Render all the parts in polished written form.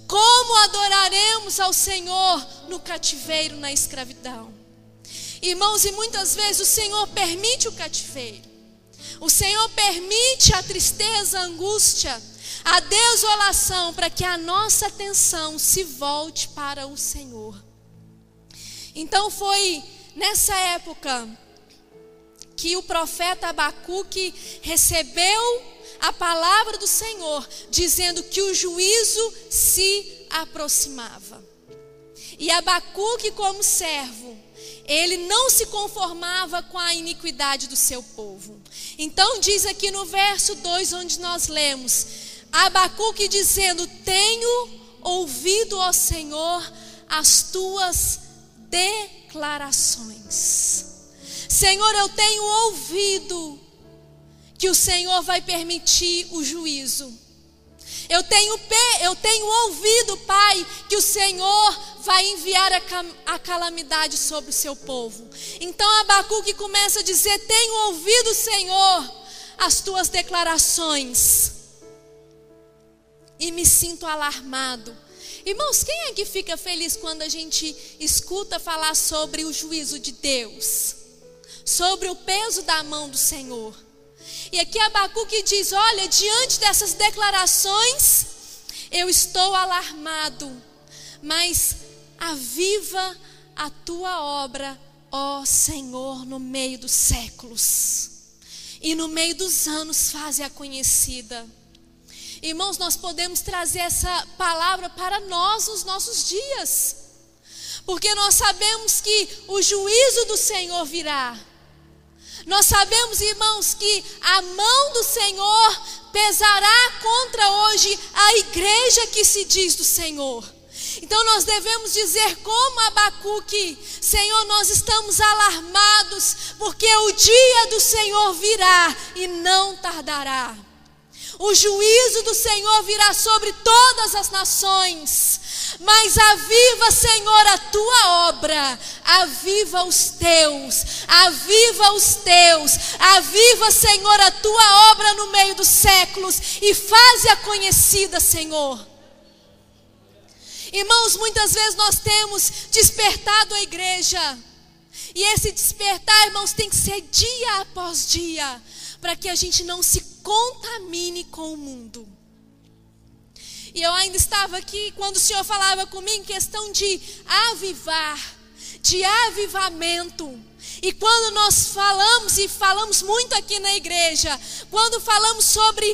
Como adoraremos ao Senhor no cativeiro, na escravidão? Irmãos, e muitas vezes o Senhor permite o cativeiro. O Senhor permite a tristeza, a angústia, a desolação, para que a nossa atenção se volte para o Senhor. Então foi nessa época que o profeta Abacuque recebeu a palavra do Senhor, dizendo que o juízo se aproximava. E Abacuque, como servo, ele não se conformava com a iniquidade do seu povo. Então diz aqui no verso 2, onde nós lemos, Abacuque dizendo: tenho ouvido, ó Senhor, as tuas declarações. Senhor, eu tenho ouvido que o Senhor vai permitir o juízo. Eu tenho ouvido, Pai, que o Senhor vai enviar a calamidade sobre o seu povo. Então Abacuque começa a dizer: tenho ouvido, Senhor, as tuas declarações, e me sinto alarmado. Irmãos, quem é que fica feliz quando a gente escuta falar sobre o juízo de Deus, sobre o peso da mão do Senhor? E aqui Abacuque diz: olha, diante dessas declarações, eu estou alarmado, mas aviva a tua obra, ó Senhor, no meio dos séculos, e no meio dos anos faze-a conhecida. Irmãos, nós podemos trazer essa palavra para nós nos nossos dias, porque nós sabemos que o juízo do Senhor virá. Nós sabemos, irmãos, que a mão do Senhor pesará contra hoje a igreja que se diz do Senhor. Então nós devemos dizer como Abacuque: Senhor, nós estamos alarmados, porque o dia do Senhor virá e não tardará. O juízo do Senhor virá sobre todas as nações. Mas aviva, Senhor, a tua obra, aviva os teus, aviva, Senhor, a tua obra no meio dos séculos e faze-a conhecida, Senhor. Irmãos, muitas vezes nós temos despertado a igreja, e esse despertar, irmãos, tem que ser dia após dia, para que a gente não se contamine com o mundo. E eu ainda estava aqui quando o Senhor falava comigo em questão de avivar, de avivamento. E quando nós falamos, e falamos muito aqui na igreja, quando falamos sobre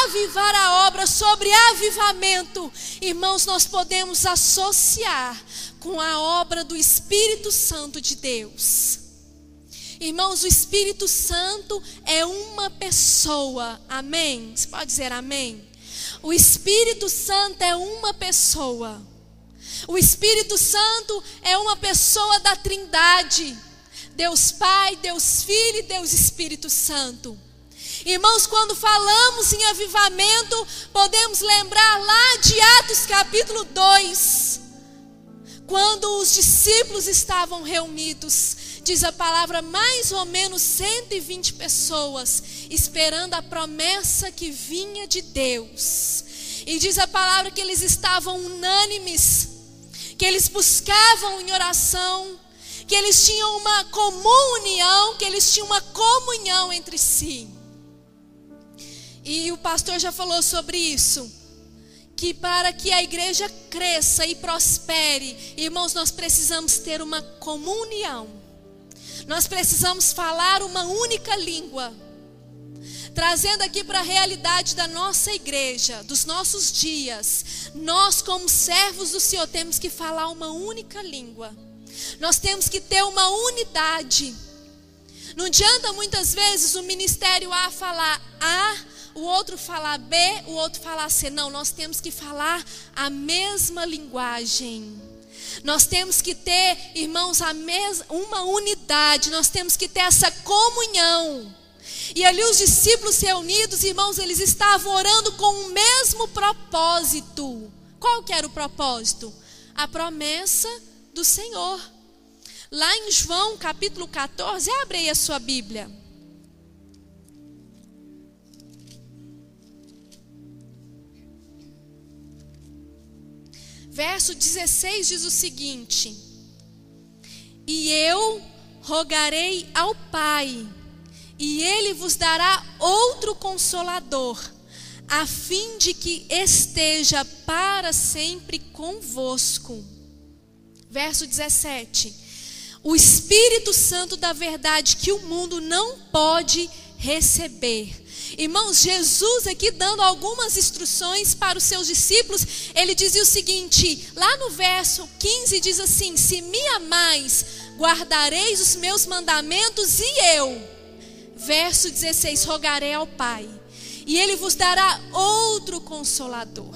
avivar a obra, sobre avivamento, irmãos, nós podemos associar com a obra do Espírito Santo de Deus. Irmãos, o Espírito Santo é uma pessoa, amém? Você pode dizer amém? O Espírito Santo é uma pessoa. O Espírito Santo é uma pessoa da Trindade. Deus Pai, Deus Filho e Deus Espírito Santo. Irmãos, quando falamos em avivamento, podemos lembrar lá de Atos capítulo 2. Quando os discípulos estavam reunidos, diz a palavra, mais ou menos 120 pessoas, esperando a promessa que vinha de Deus. E diz a palavra que eles estavam unânimes, que eles buscavam em oração, que eles tinham uma comunhão, que eles tinham uma comunhão entre si. E o pastor já falou sobre isso, que para que a igreja cresça e prospere, irmãos, nós precisamos ter uma comunhão. Nós precisamos falar uma única língua. Trazendo aqui para a realidade da nossa igreja, dos nossos dias, nós como servos do Senhor temos que falar uma única língua. Nós temos que ter uma unidade. Não adianta muitas vezes o ministério A falar A, o outro falar B, o outro falar C. Não, nós temos que falar a mesma linguagem. Nós temos que ter, irmãos, uma unidade. Nós temos que ter essa comunhão. E ali os discípulos reunidos, irmãos, eles estavam orando com o mesmo propósito. Qual que era o propósito? A promessa do Senhor. Lá em João capítulo 14, abre aí a sua Bíblia. Verso 16 diz o seguinte: e eu rogarei ao Pai, e Ele vos dará outro Consolador, a fim de que esteja para sempre convosco. Verso 17: o Espírito Santo da verdade, que o mundo não pode receber. Irmãos, Jesus aqui dando algumas instruções para os seus discípulos, ele dizia o seguinte, lá no verso 15 diz assim: se me amais, guardareis os meus mandamentos, e eu, verso 16, rogarei ao Pai, e Ele vos dará outro Consolador.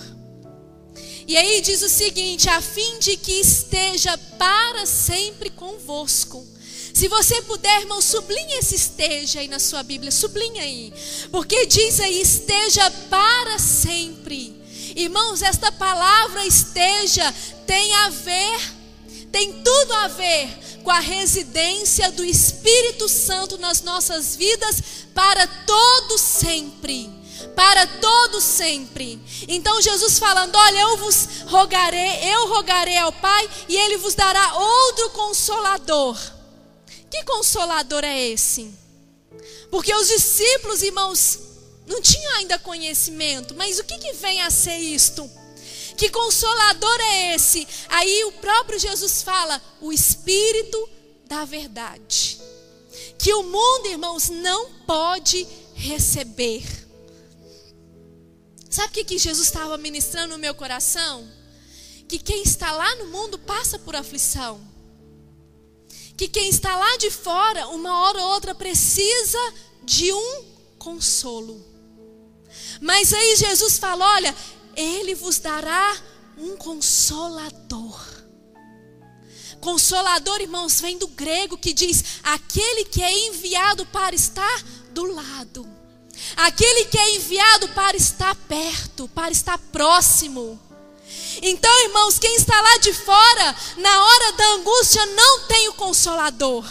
E aí diz o seguinte: a fim de que esteja para sempre convosco. Se você puder, irmão, sublinhe esse esteja aí na sua Bíblia, sublinhe aí, porque diz aí, esteja para sempre. Irmãos, esta palavra esteja tem tudo a ver com a residência do Espírito Santo nas nossas vidas para todo sempre. Para todo sempre. Então Jesus falando: olha, eu rogarei ao Pai, e Ele vos dará outro Consolador. Que Consolador é esse? Porque os discípulos, irmãos, não tinham ainda conhecimento. Mas o que vem a ser isto? Que Consolador é esse? Aí o próprio Jesus fala: o Espírito da verdade, que o mundo, irmãos, não pode receber. Sabe o que Jesus estava ministrando no meu coração? Que quem está lá no mundo passa por aflição. Que quem está lá de fora, uma hora ou outra, precisa de um consolo. Mas aí Jesus fala: olha, Ele vos dará um Consolador. Consolador, irmãos, vem do grego, que diz: aquele que é enviado para estar do lado. Aquele que é enviado para estar perto, para estar próximo. Então, irmãos, quem está lá de fora, na hora da angústia, não tem o Consolador.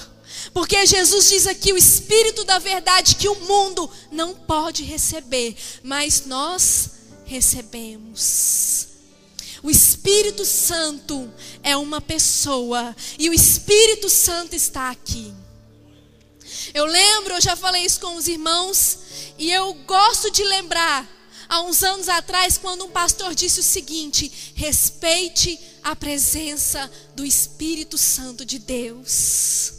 Porque Jesus diz aqui: o Espírito da verdade, que o mundo não pode receber, mas nós recebemos. O Espírito Santo é uma pessoa, e o Espírito Santo está aqui. Eu lembro, eu já falei isso com os irmãos, e eu gosto de lembrar, há uns anos atrás, quando um pastor disse o seguinte: respeite a presença do Espírito Santo de Deus.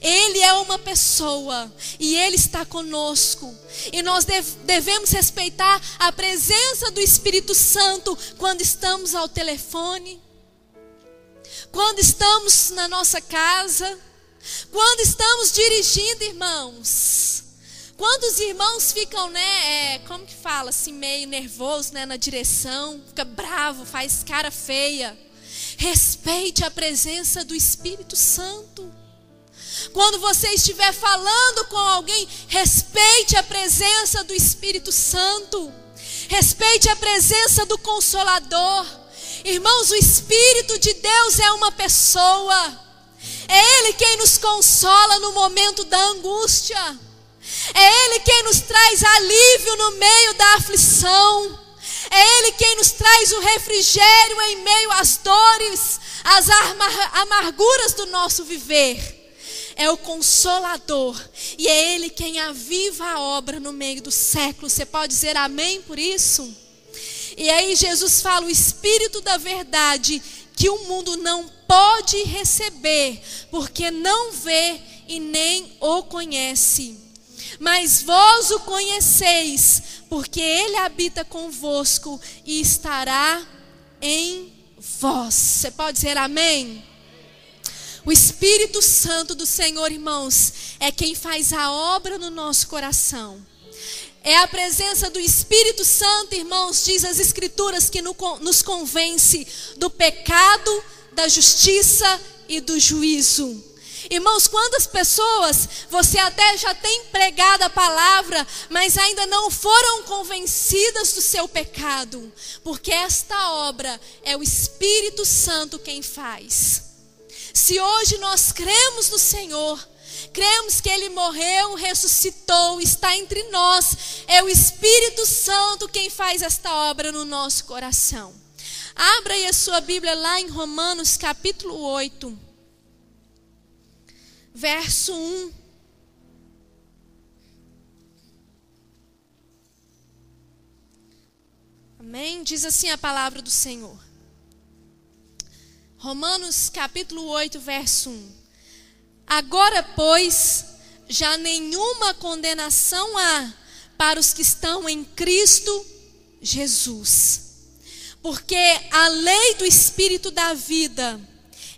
Ele é uma pessoa e Ele está conosco. E nós devemos respeitar a presença do Espírito Santo quando estamos ao telefone, quando estamos na nossa casa, quando estamos dirigindo, irmãos. Quando os irmãos ficam, como que fala, assim, meio nervoso, na direção, fica bravo, faz cara feia. Respeite a presença do Espírito Santo. Quando você estiver falando com alguém, respeite a presença do Espírito Santo. Respeite a presença do Consolador. Irmãos, o Espírito de Deus é uma pessoa. É Ele quem nos consola no momento da angústia. É Ele quem nos traz alívio no meio da aflição. É Ele quem nos traz o refrigério em meio às dores, às amarguras do nosso viver. É o Consolador. E é Ele quem aviva a obra no meio do século. Você pode dizer amém por isso? E aí Jesus fala: o Espírito da verdade, que o mundo não pode receber, porque não vê e nem o conhece. Mas vós o conheceis, porque Ele habita convosco e estará em vós. Você pode dizer amém? O Espírito Santo do Senhor, irmãos, é quem faz a obra no nosso coração. É a presença do Espírito Santo, irmãos, diz as Escrituras, que nos convence do pecado, da justiça e do juízo. Irmãos, quantas pessoas você até já tem pregado a palavra, mas ainda não foram convencidas do seu pecado, porque esta obra é o Espírito Santo quem faz. Se hoje nós cremos no Senhor, cremos que Ele morreu, ressuscitou, está entre nós, é o Espírito Santo quem faz esta obra no nosso coração. Abra aí a sua Bíblia lá em Romanos capítulo 8, verso 1. Amém? Diz assim a palavra do Senhor. Romanos capítulo 8, verso 1. Agora, pois, já nenhuma condenação há para os que estão em Cristo Jesus. Porque a lei do Espírito da vida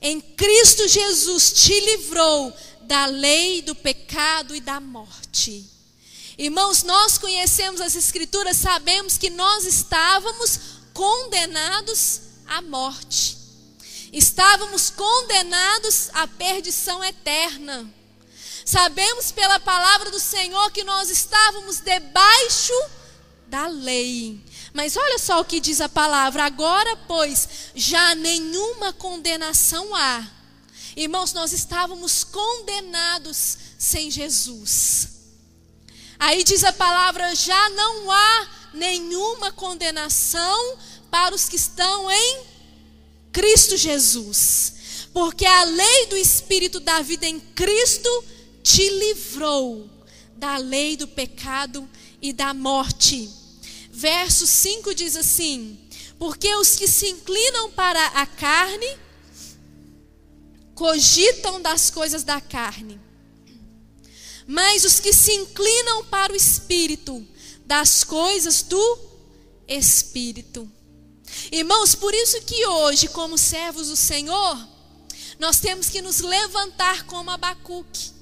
em Cristo Jesus te livrou da lei do pecado e da morte. Irmãos, nós conhecemos as Escrituras, sabemos que nós estávamos condenados à morte. Estávamos condenados à perdição eterna. Sabemos pela palavra do Senhor que nós estávamos debaixo da lei. Mas olha só o que diz a palavra. Agora, pois, já nenhuma condenação há. Irmãos, nós estávamos condenados sem Jesus. Aí diz a palavra, já não há nenhuma condenação para os que estão em Cristo Jesus. Porque a lei do Espírito da vida em Cristo te livrou da lei do pecado e da morte. Verso 5 diz assim: porque os que se inclinam para a carne cogitam das coisas da carne, mas os que se inclinam para o Espírito, das coisas do Espírito. Irmãos, por isso que hoje, como servos do Senhor, nós temos que nos levantar como Abacuque.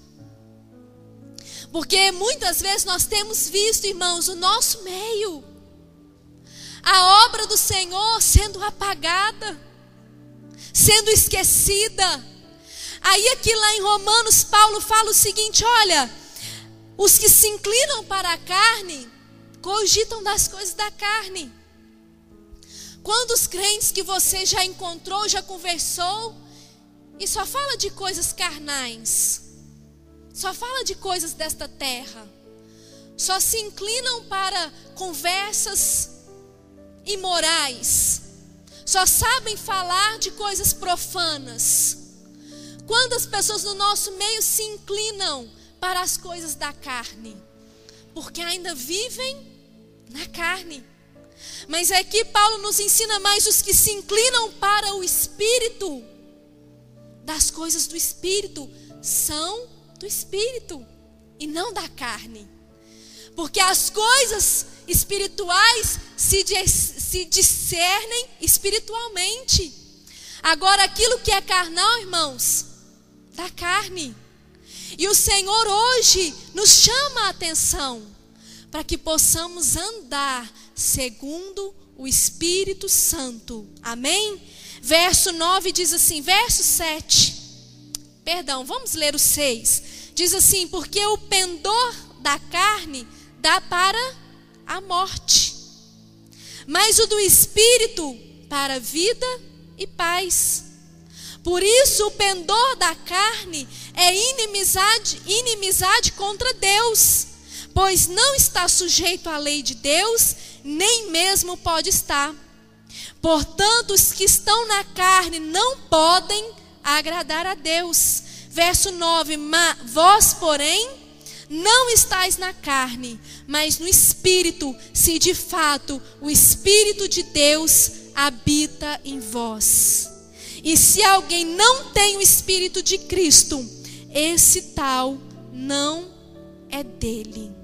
Porque muitas vezes nós temos visto, irmãos, o nosso meio, a obra do Senhor sendo apagada, sendo esquecida. Aí aqui lá em Romanos, Paulo fala o seguinte: olha, os que se inclinam para a carne, cogitam das coisas da carne. Quantos crentes que você já encontrou, já conversou, e só fala de coisas carnais, só fala de coisas desta terra, só se inclinam para conversas imorais, só sabem falar de coisas profanas. Quantas pessoas no nosso meio se inclinam para as coisas da carne? Porque ainda vivem na carne. Mas aqui Paulo nos ensina mais os que se inclinam para o Espírito. Das coisas do Espírito, são do Espírito e não da carne. Porque as coisas espirituais se discernem espiritualmente. Agora aquilo que é carnal, irmãos, da carne. E o Senhor hoje nos chama a atenção para que possamos andar segundo o Espírito Santo. Amém? Verso 9 diz assim, verso 7. Perdão, vamos ler o 6. Diz assim: porque o pendor da carne dá para a morte, mas o do Espírito para a vida e paz. Por isso o pendor da carne é inimizade contra Deus, pois não está sujeito à lei de Deus, nem mesmo pode estar. Portanto, os que estão na carne não podem agradar a Deus. Verso 9: vós, porém, não estáis na carne, mas no Espírito, se de fato o Espírito de Deus habita em vós. E se alguém não tem o Espírito de Cristo, esse tal não é dele.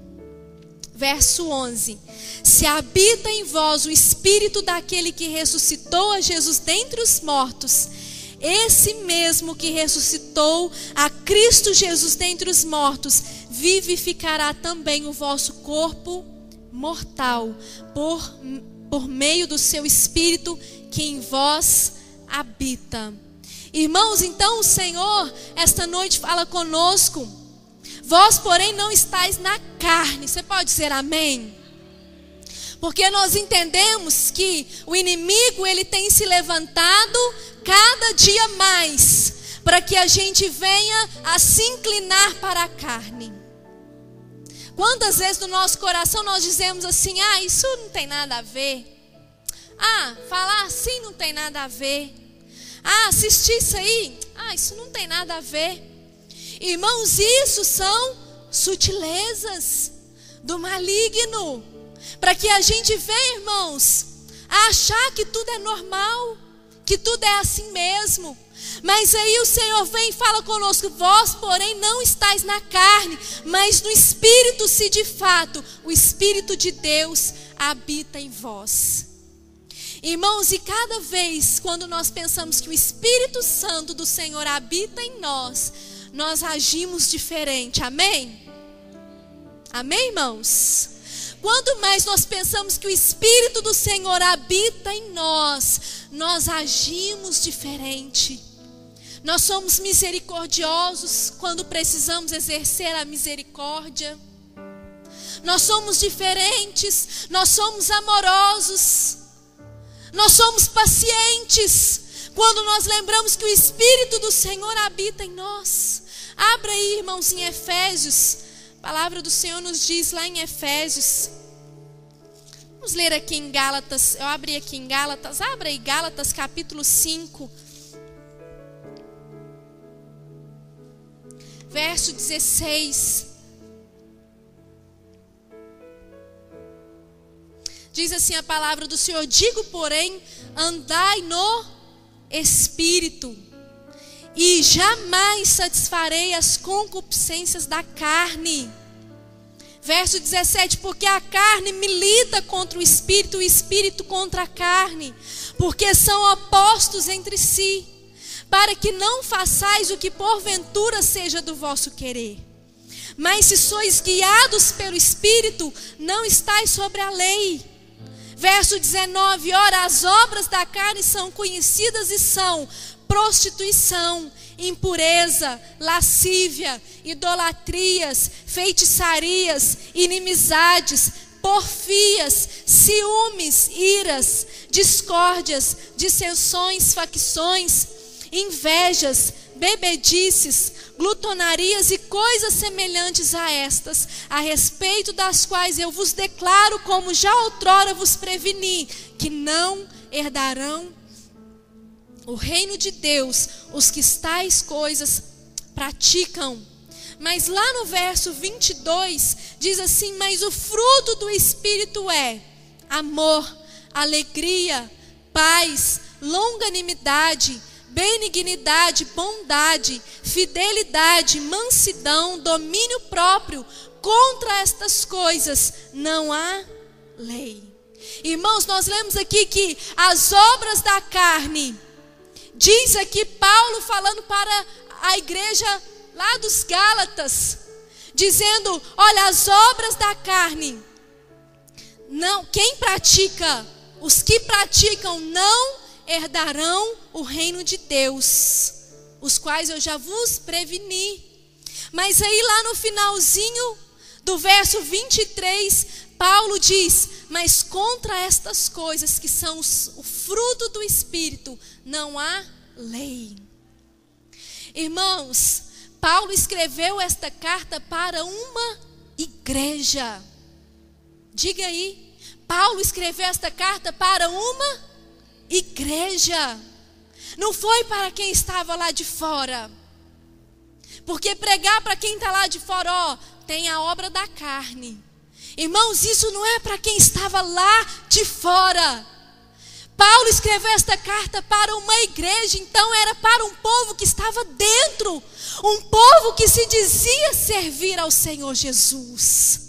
Verso 11: se habita em vós o Espírito daquele que ressuscitou a Jesus dentre os mortos, esse mesmo que ressuscitou a Cristo Jesus dentre os mortos, vivificará também o vosso corpo mortal, por meio do seu Espírito que em vós habita. Irmãos, então o Senhor esta noite fala conosco: vós, porém, não estáis na carne. Você pode dizer amém? Porque nós entendemos que o inimigo, ele tem se levantado cada dia mais, para que a gente venha a se inclinar para a carne. Quantas vezes no nosso coração nós dizemos assim: ah, isso não tem nada a ver, Ah, falar assim não tem nada a ver. Ah, assistir isso aí, isso não tem nada a ver. Irmãos, isso são sutilezas do maligno, para que a gente venha, irmãos, a achar que tudo é normal, que tudo é assim mesmo. Mas aí o Senhor vem e fala conosco: vós, porém, não estáis na carne, mas no Espírito, se de fato o Espírito de Deus habita em vós. Irmãos, e cada vez quando nós pensamos que o Espírito Santo do Senhor habita em nós, nós agimos diferente, amém? Amém, irmãos? Quanto mais nós pensamos que o Espírito do Senhor habita em nós, nós agimos diferente. Nós somos misericordiosos quando precisamos exercer a misericórdia. Nós somos diferentes, nós somos amorosos, nós somos pacientes quando nós lembramos que o Espírito do Senhor habita em nós. Abra aí, irmãos, em Efésios. A palavra do Senhor nos diz lá em Efésios. Vamos ler aqui em Gálatas. Eu abri aqui em Gálatas. Abra aí Gálatas capítulo 5. Verso 16. Diz assim a palavra do Senhor: digo, porém, andai no Espírito, e jamais satisfarei as concupiscências da carne. Verso 17: porque a carne milita contra o Espírito, e o Espírito contra a carne, porque são opostos entre si, para que não façais o que porventura seja do vosso querer. Mas se sois guiados pelo Espírito, não estáis sobre a lei. Verso 19: ora, as obras da carne são conhecidas e são prostituição, impureza, lascívia, idolatrias, feitiçarias, inimizades, porfias, ciúmes, iras, discórdias, dissensões, facções, invejas, bebedices, glutonarias e coisas semelhantes a estas, a respeito das quais eu vos declaro, como já outrora vos preveni, que não herdarão o reino de Deus os que tais coisas praticam. Mas lá no verso 22 diz assim: mas o fruto do Espírito é amor, alegria, paz, longanimidade, benignidade, bondade, fidelidade, mansidão, domínio próprio. Contra estas coisas não há lei. Irmãos, nós lemos aqui que as obras da carne, diz aqui Paulo falando para a igreja lá dos Gálatas, dizendo: olha, as obras da carne, não, quem pratica, os que praticam não herdarão o reino de Deus, os quais eu já vos preveni. Mas aí lá no finalzinho do verso 23, Paulo diz: mas contra estas coisas que são o fruto do Espírito, não há lei. Irmãos, Paulo escreveu esta carta para uma igreja. Diga aí, Paulo escreveu esta carta para uma igreja. Não foi para quem estava lá de fora. Porque pregar para quem está lá de fora, tem a obra da carne. Irmãos, isso não é para quem estava lá de fora. Paulo escreveu esta carta para uma igreja, então era para um povo que estava dentro, um povo que se dizia servir ao Senhor Jesus.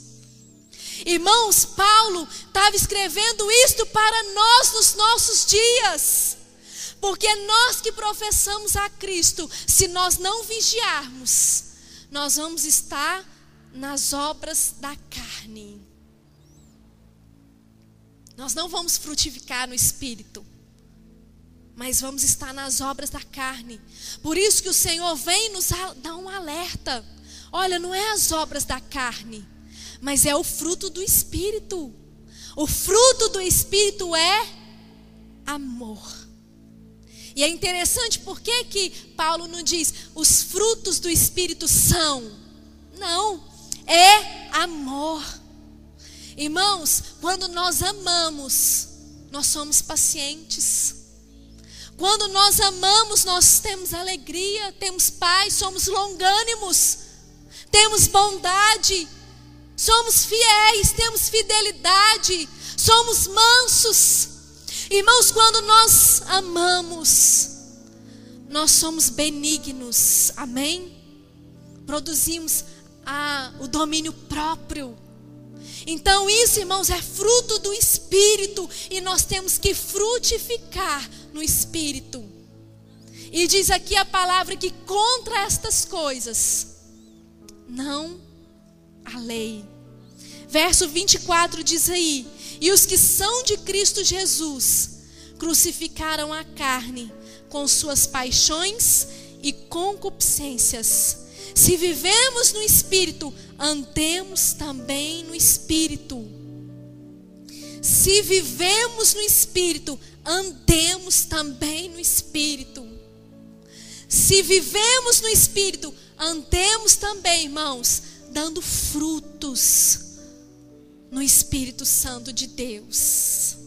Irmãos, Paulo estava escrevendo isto para nós nos nossos dias, porque nós que professamos a Cristo, se nós não vigiarmos, nós vamos estar nas obras da carne. Nós não vamos frutificar no Espírito, mas vamos estar nas obras da carne. Por isso que o Senhor vem nos dar um alerta. Olha, não é as obras da carne, mas é o fruto do Espírito. O fruto do Espírito é amor. E é interessante porque que Paulo não diz os frutos do Espírito são. Não, é amor. Irmãos, quando nós amamos, nós somos pacientes. Quando nós amamos, nós temos alegria, temos paz, somos longânimos, temos bondade, somos fiéis, temos fidelidade, somos mansos. Irmãos, quando nós amamos, nós somos benignos, amém? Produzimos o domínio próprio. Então isso, irmãos, é fruto do Espírito, e nós temos que frutificar no Espírito. E diz aqui a palavra que contra estas coisas não há lei. Verso 24 diz aí: e os que são de Cristo Jesus crucificaram a carne com suas paixões e concupiscências. Se vivemos no Espírito, andemos também no Espírito. Se vivemos no Espírito, andemos também no Espírito. Se vivemos no Espírito, andemos também, irmãos, dando frutos no Espírito Santo de Deus.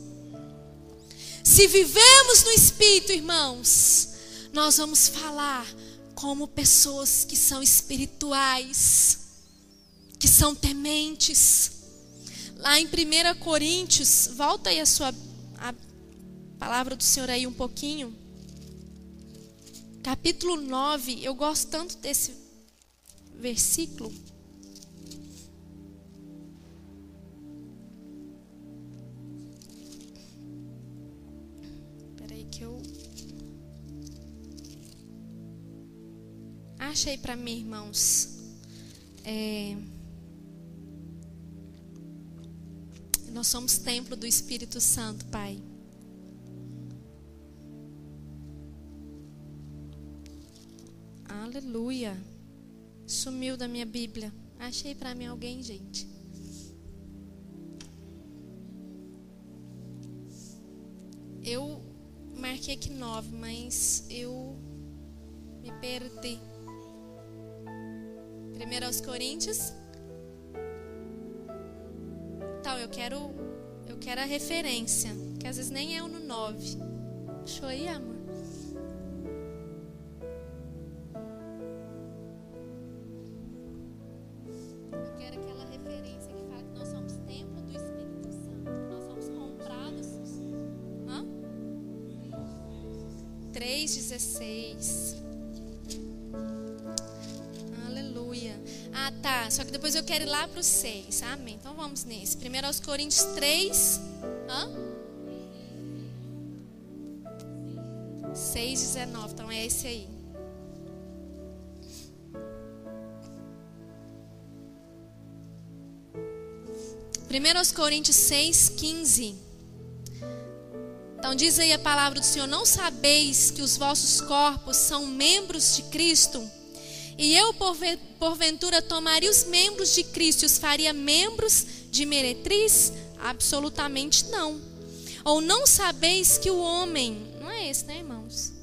Se vivemos no Espírito, irmãos, nós vamos falar como pessoas que são espirituais, que são tementes. Lá em 1 Coríntios, volta aí a palavra do Senhor aí um pouquinho. Capítulo 9, eu gosto tanto desse versículo. Achei para mim, irmãos. Nós somos templo do Espírito Santo, Pai. Aleluia. Sumiu da minha Bíblia. Achei para mim alguém, gente. Eu marquei aqui 9, mas eu me perdi. 1 Coríntios. Então, eu quero a referência, que às vezes nem é no 9. Deixa aí, amor. Eu quero aquela referência que fala que nós somos templo do Espírito Santo. Nós somos comprados. 3:16. Ah, tá. Só que depois eu quero ir lá para o 6. Amém. Então vamos nesse. 1 Coríntios 3. 6:19. Então é esse aí. Primeiro Coríntios 6:15. Então diz aí a palavra do Senhor: não sabeis que os vossos corpos são membros de Cristo? E eu, porventura, tomaria os membros de Cristo e os faria membros de meretriz? Absolutamente não. Ou não sabeis que o homem... Não é esse, né, irmãos?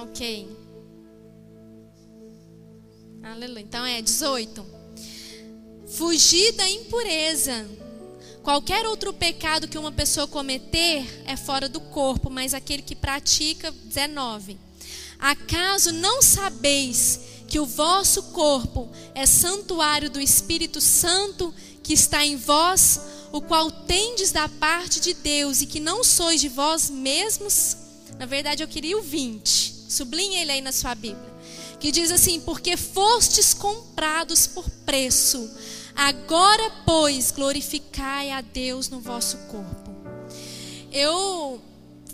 Ok. Aleluia. Então é 18. Fugir da impureza. Qualquer outro pecado que uma pessoa cometer é fora do corpo, mas aquele que pratica, 19. Acaso não sabeis que o vosso corpo é santuário do Espírito Santo que está em vós, o qual tendes da parte de Deus, e que não sois de vós mesmos? Na verdade, eu queria o 20. Sublinhe ele aí na sua Bíblia. Que diz assim: porque fostes comprados por preço. Agora, pois, glorificai a Deus no vosso corpo. Eu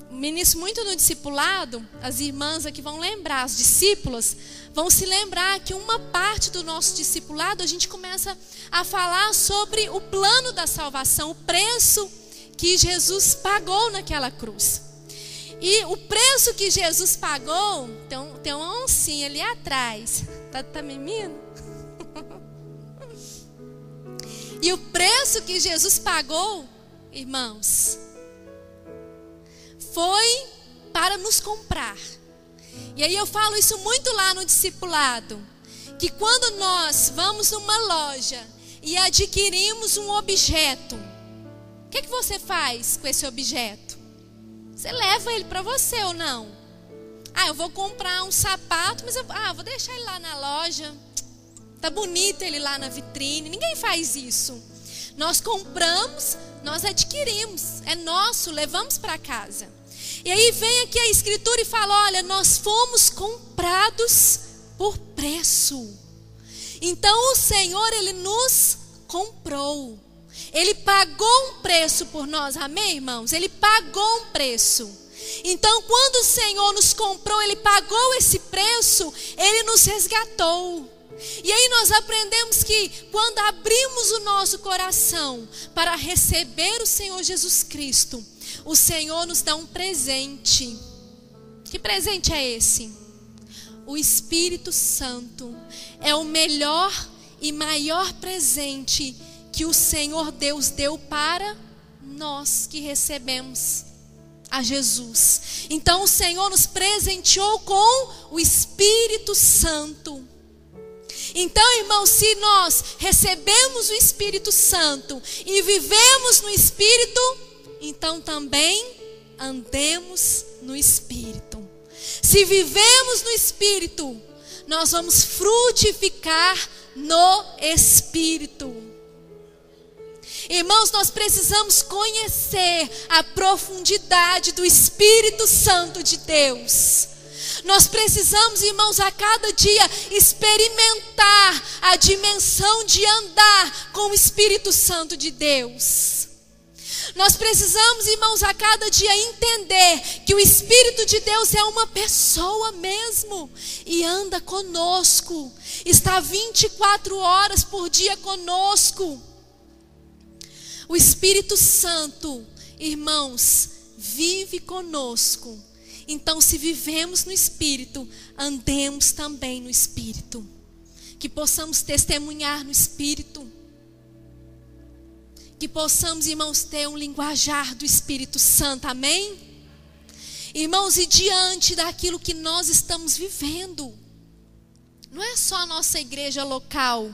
ministro muito no discipulado. As irmãs aqui vão lembrar, as discípulas vão se lembrar que uma parte do nosso discipulado a gente começa a falar sobre o plano da salvação, o preço que Jesus pagou naquela cruz. E o preço que Jesus pagou, tem uma oncinha ali atrás. Tá mimando? E o preço que Jesus pagou, irmãos, foi para nos comprar. E aí eu falo isso muito lá no discipulado, que quando nós vamos numa loja e adquirimos um objeto, o que você faz com esse objeto? Você leva ele para você ou não? Eu vou comprar um sapato, mas vou deixar ele lá na loja. Tá bonito ele lá na vitrine. Ninguém faz isso. Nós compramos, nós adquirimos, é nosso, levamos para casa. E aí vem aqui a escritura e fala: olha, nós fomos comprados por preço. Então o Senhor, Ele nos comprou. Ele pagou um preço por nós, amém, irmãos? Ele pagou um preço. Então quando o Senhor nos comprou, Ele pagou esse preço, Ele nos resgatou. E aí nós aprendemos que quando abrimos o nosso coração para receber o Senhor Jesus Cristo, o Senhor nos dá um presente. Que presente é esse? O Espírito Santo. É o melhor e maior presente que o Senhor Deus deu para nós que recebemos a Jesus. Então o Senhor nos presenteou com o Espírito Santo. Então, irmãos, se nós recebemos o Espírito Santo e vivemos no Espírito, então também andemos no Espírito. Se vivemos no Espírito, nós vamos frutificar no Espírito. Irmãos, nós precisamos conhecer a profundidade do Espírito Santo de Deus. Nós precisamos, irmãos, a cada dia experimentar a dimensão de andar com o Espírito Santo de Deus. Nós precisamos, irmãos, a cada dia entender que o Espírito de Deus é uma pessoa mesmo e anda conosco, está 24 horas por dia conosco. O Espírito Santo, irmãos, vive conosco. Então, se vivemos no Espírito, andemos também no Espírito. Que possamos testemunhar no Espírito. Que possamos, irmãos, ter um linguajar do Espírito Santo, amém? Irmãos, e diante daquilo que nós estamos vivendo, não é só a nossa igreja local,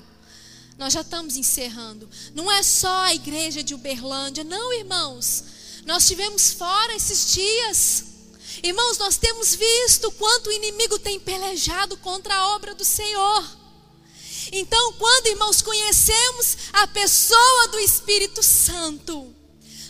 nós já estamos encerrando. Não é só a igreja de Uberlândia, não, irmãos. Nós estivemos fora esses dias. Irmãos, nós temos visto quanto o inimigo tem pelejado contra a obra do Senhor. Então, quando, irmãos, conhecemos a pessoa do Espírito Santo,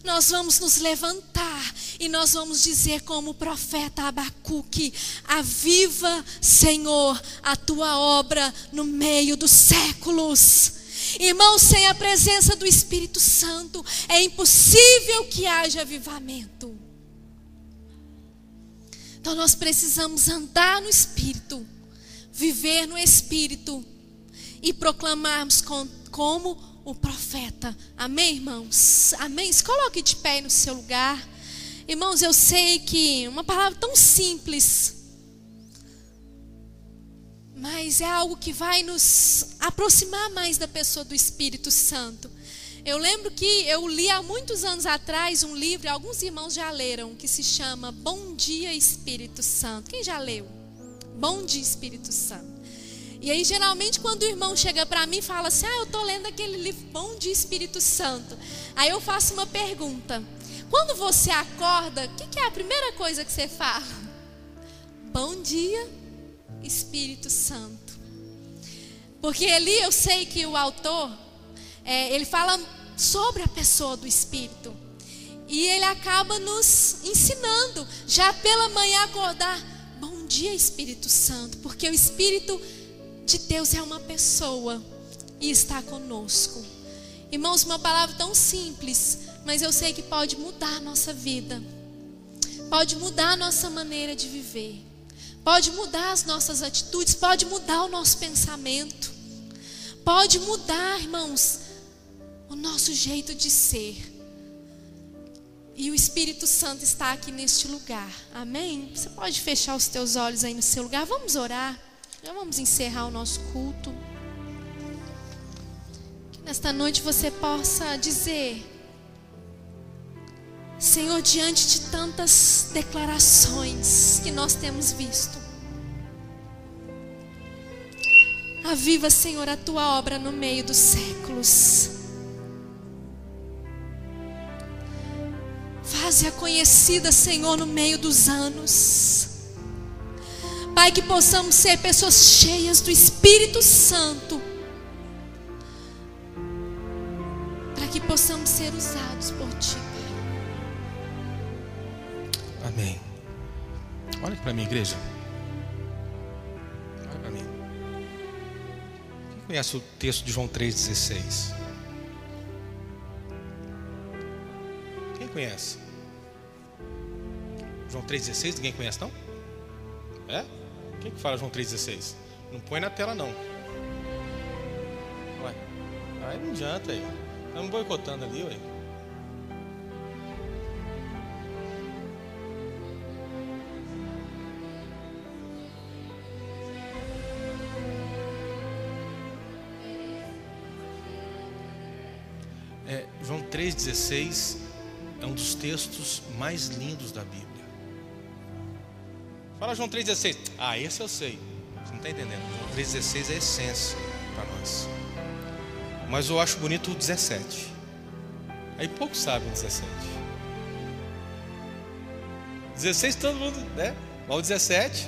nós vamos nos levantar e nós vamos dizer como o profeta Abacuque: aviva, Senhor, a tua obra no meio dos séculos. Irmãos, sem a presença do Espírito Santo é impossível que haja avivamento. Então nós precisamos andar no Espírito, viver no Espírito e proclamarmos como o profeta. Amém, irmãos? Amém? Se coloque de pé no seu lugar. Irmãos, eu sei que uma palavra tão simples, mas é algo que vai nos aproximar mais da pessoa do Espírito Santo. Eu lembro que eu li há muitos anos atrás um livro, alguns irmãos já leram, que se chama Bom Dia Espírito Santo. Quem já leu? Bom Dia Espírito Santo. E aí geralmente quando o irmão chega para mim e fala assim: eu estou lendo aquele livro Bom Dia Espírito Santo. Aí eu faço uma pergunta: quando você acorda, o que é a primeira coisa que você fala? Bom dia Espírito Santo. Porque ali eu sei que o autor, ele fala sobre a pessoa do Espírito. E ele acaba nos ensinando, já pela manhã acordar: bom dia Espírito Santo. Porque o Espírito de Deus é uma pessoa e está conosco. Irmãos, uma palavra tão simples, mas eu sei que pode mudar a nossa vida. Pode mudar a nossa maneira de viver. Pode mudar as nossas atitudes, pode mudar o nosso pensamento. Pode mudar, irmãos, o nosso jeito de ser. E o Espírito Santo está aqui neste lugar, amém? Você pode fechar os teus olhos aí no seu lugar. Vamos orar, já vamos encerrar o nosso culto. Que nesta noite você possa dizer: Senhor, diante de tantas declarações que nós temos visto, Aviva, Senhor, a tua obra no meio dos séculos. Faze-a conhecida, Senhor, no meio dos anos. Pai, que possamos ser pessoas cheias do Espírito Santo, para que possamos ser usados por Ti, Pai. Amém. Olha aqui para mim, igreja. Olha para mim. Quem conhece o texto de João 3,16? Quem conhece? João 3,16, ninguém conhece, não? É? Quem que fala João 3,16? Não põe na tela, não. Ué, aí não adianta aí. Estamos boicotando ali, ué. João 3,16 é um dos textos mais lindos da Bíblia. Fala João 3,16. Ah, esse eu sei. Você não está entendendo. João 3,16 é a essência para nós. Mas eu acho bonito o 17. Aí poucos sabem o 17. 16 todo mundo, né? Mas o 17.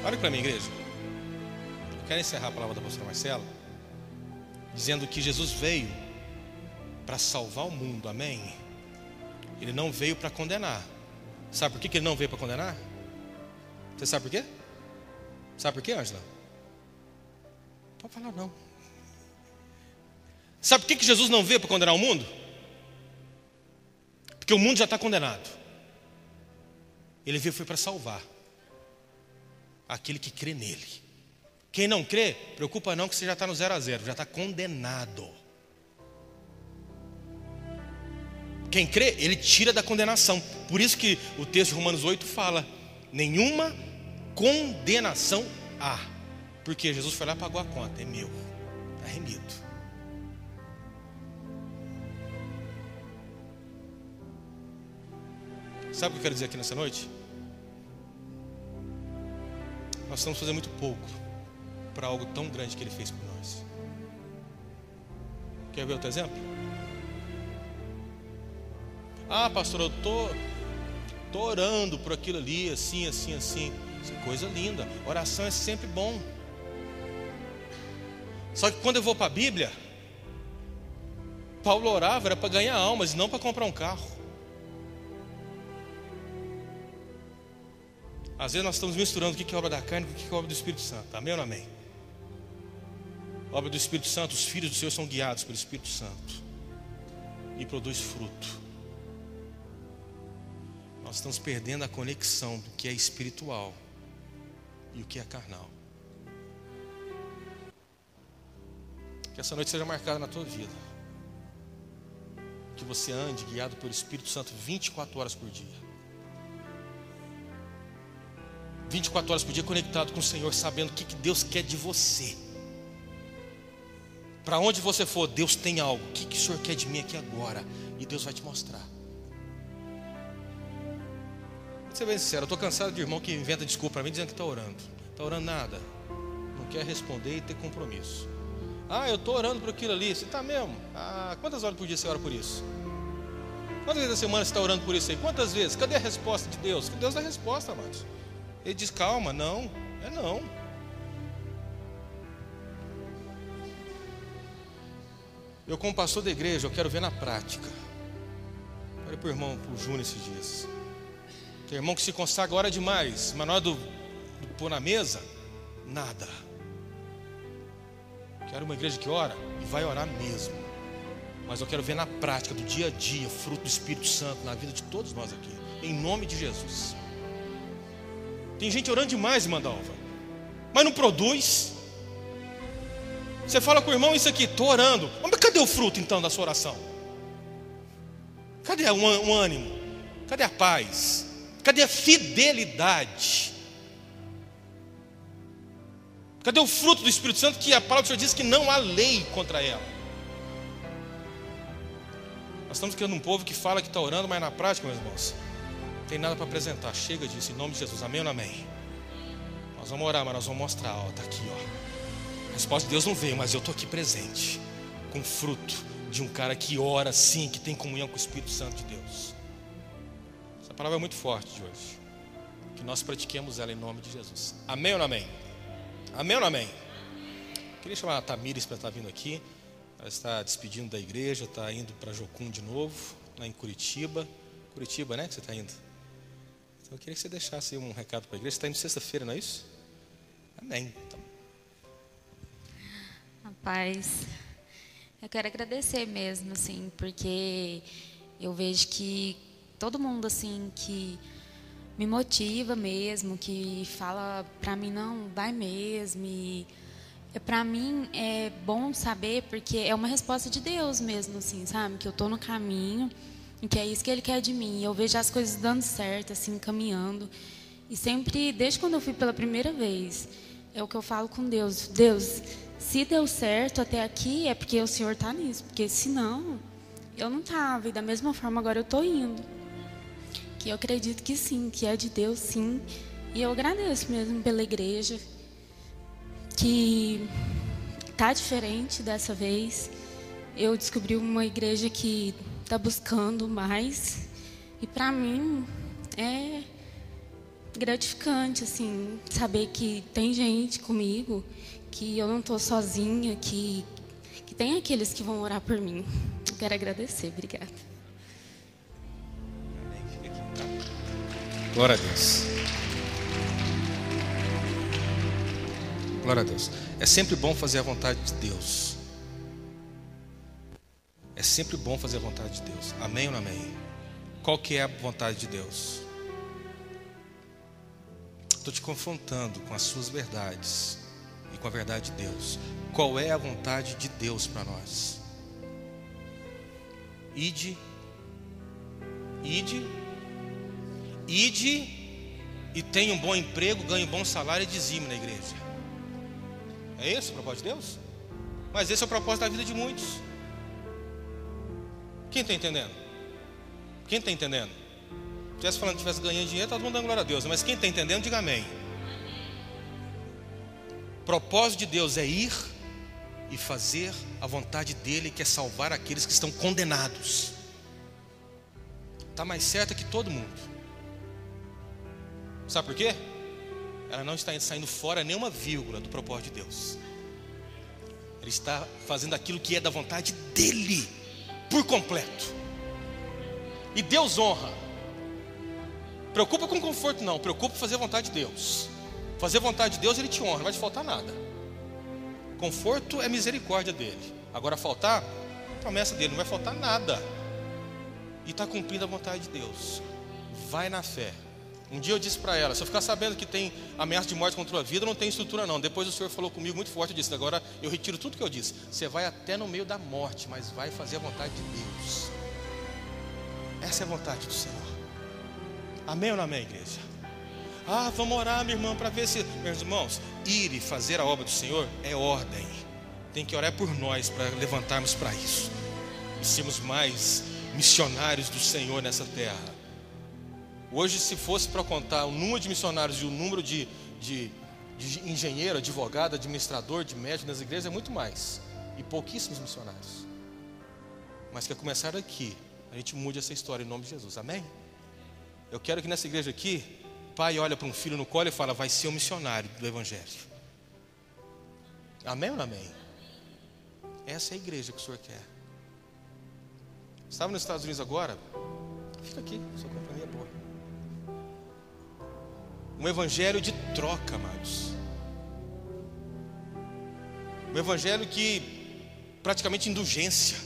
Olha para mim, igreja. Eu quero encerrar a palavra da pastora Marcela dizendo que Jesus veio para salvar o mundo, amém? Ele não veio para condenar. Sabe por que ele não veio para condenar? Você sabe por quê? Sabe por quê, Ângela? Pode falar não. Sabe por que Jesus não veio para condenar o mundo? Porque o mundo já está condenado. Ele veio foi para salvar aquele que crê nele. Quem não crê, preocupa não, que você já está no 0 a 0, já está condenado. Quem crê, ele tira da condenação. Por isso que o texto de Romanos 8 fala: nenhuma condenação há. Porque Jesus foi lá e pagou a conta, é meu, está remido. Sabe o que eu quero dizer aqui nessa noite? Nós estamos fazendo muito pouco para algo tão grande que Ele fez por nós. Quer ver outro exemplo? Ah, pastor, eu tô orando por aquilo ali, assim. Isso é coisa linda. Oração é sempre bom. Só que quando eu vou para a Bíblia, Paulo orava era para ganhar almas e não para comprar um carro. Às vezes nós estamos misturando o que é obra da carne com o que é obra do Espírito Santo. Amém ou não amém? A obra do Espírito Santo, os filhos do Senhor são guiados pelo Espírito Santo e produz fruto. Nós estamos perdendo a conexão do que é espiritual e o que é carnal. Que essa noite seja marcada na tua vida. Que você ande guiado pelo Espírito Santo 24 horas por dia. 24 horas por dia conectado com o Senhor, sabendo o que Deus quer de você. Para onde você for, Deus tem algo. O que o Senhor quer de mim aqui agora? E Deus vai te mostrar. Vou ser bem sincero, eu estou cansado de irmão que inventa desculpa para mim dizendo que está orando. Está orando nada. Não quer responder e ter compromisso. Ah, eu estou orando por aquilo ali. Você está mesmo? Ah, quantas horas por dia você ora por isso? Quantas vezes da semana você está orando por isso aí? Quantas vezes? Cadê a resposta de Deus? Que Deus dá a resposta, amados. Ele diz, calma, não. É não. Eu, como pastor da igreja, eu quero ver na prática. Olha para o irmão, para o Júnior esses dias. Tem irmão que se consagra, ora demais, mas na hora do pôr na mesa, nada. Quero uma igreja que ora e vai orar mesmo. Mas eu quero ver na prática, do dia a dia, fruto do Espírito Santo na vida de todos nós aqui. Em nome de Jesus. Tem gente orando demais, irmã Dalva, mas não produz. Você fala com o irmão isso aqui, estou orando. Mas cadê o fruto então da sua oração? Cadê o ânimo? Cadê a paz? Cadê a fidelidade? Cadê o fruto do Espírito Santo que a palavra do Senhor diz que não há lei contra ela? Nós estamos criando um povo que fala que está orando, mas na prática, meus irmãos, não tem nada para apresentar. Chega disso, em nome de Jesus, amém ou não amém? Nós Nós vamos orar, mas nós vamos mostrar, ó, tá aqui, ó. A resposta de Deus não veio, mas eu estou aqui presente, com fruto de um cara que ora sim, que tem comunhão com o Espírito Santo de Deus. Essa palavra é muito forte de hoje. Que nós pratiquemos ela em nome de Jesus. Amém ou não amém? Amém ou não amém? Queria chamar a Tamires para estar vindo aqui. Ela está despedindo da igreja, está indo para Jocum de novo, lá em Curitiba. Curitiba, né, que você está indo? Então eu queria que você deixasse um recado para a igreja. Você está indo sexta-feira, não é isso? Amém. Então. Rapaz, eu quero agradecer mesmo, assim, porque eu vejo que todo mundo, assim, que me motiva mesmo, que fala pra mim, não, vai mesmo. E pra mim é bom saber, porque é uma resposta de Deus mesmo, assim, sabe? Que eu tô no caminho e que é isso que Ele quer de mim. Eu vejo as coisas dando certo, assim, caminhando. E sempre, desde quando eu fui pela primeira vez, é o que eu falo com Deus. Deus, se deu certo até aqui, é porque o Senhor está nisso. Porque senão, eu não estava. E da mesma forma, agora eu estou indo. Que eu acredito que sim, que é de Deus, sim. E eu agradeço mesmo pela igreja, que está diferente dessa vez. Eu descobri uma igreja que está buscando mais. E para mim, é gratificante, assim, saber que tem gente comigo, que eu não estou sozinha, que tem aqueles que vão orar por mim. Eu quero agradecer, obrigada. Glória a Deus. Glória a Deus. É sempre bom fazer a vontade de Deus. É sempre bom fazer a vontade de Deus. Amém ou não amém? Qual que é a vontade de Deus? Estou te confrontando com as suas verdades e com a verdade de Deus. Qual é a vontade de Deus para nós? Ide e tenha um bom emprego, ganhe um bom salário e dizime na igreja. É esse o propósito de Deus? Mas esse é o propósito da vida de muitos. Quem está entendendo? Quem está entendendo? Se estivesse falando que estivesse ganhando dinheiro, todo mundo dando glória a Deus. Mas quem está entendendo, diga amém. O propósito de Deus é ir e fazer a vontade dEle, que é salvar aqueles que estão condenados. Está mais certa que todo mundo. Sabe por quê? Ela não está saindo fora nenhuma vírgula do propósito de Deus. Ele está fazendo aquilo que é da vontade dEle, por completo. E Deus honra. Preocupa com conforto não, preocupa em fazer a vontade de Deus. Fazer a vontade de Deus, Ele te honra, não vai te faltar nada. Conforto é misericórdia dEle. Agora faltar, promessa dEle, não vai faltar nada. E está cumprindo a vontade de Deus. Vai na fé. Um dia eu disse para ela, se eu ficar sabendo que tem ameaça de morte contra a vida, não tem estrutura não. Depois o Senhor falou comigo muito forte, eu disse, agora eu retiro tudo que eu disse. Você vai até no meio da morte, mas vai fazer a vontade de Deus. Essa é a vontade do Senhor. Amém ou não amém, igreja? Ah, vamos orar, minha irmã, para ver se... Meus irmãos, ir e fazer a obra do Senhor é ordem. Tem que orar por nós, para levantarmos para isso. E sermos mais missionários do Senhor nessa terra. Hoje, se fosse para contar o número de missionários e o número de engenheiro, advogado, administrador, de médico nas igrejas, é muito mais. E pouquíssimos missionários. Mas que começar aqui, a gente mude essa história em nome de Jesus, amém? Eu quero que nessa igreja aqui, pai olha para um filho no colo e fala, vai ser um missionário do Evangelho. Amém ou não amém? Essa é a igreja que o Senhor quer. Estava nos Estados Unidos agora, fica aqui, sua companhia é boa. Um evangelho de troca, amados. Um evangelho que praticamente indulgência.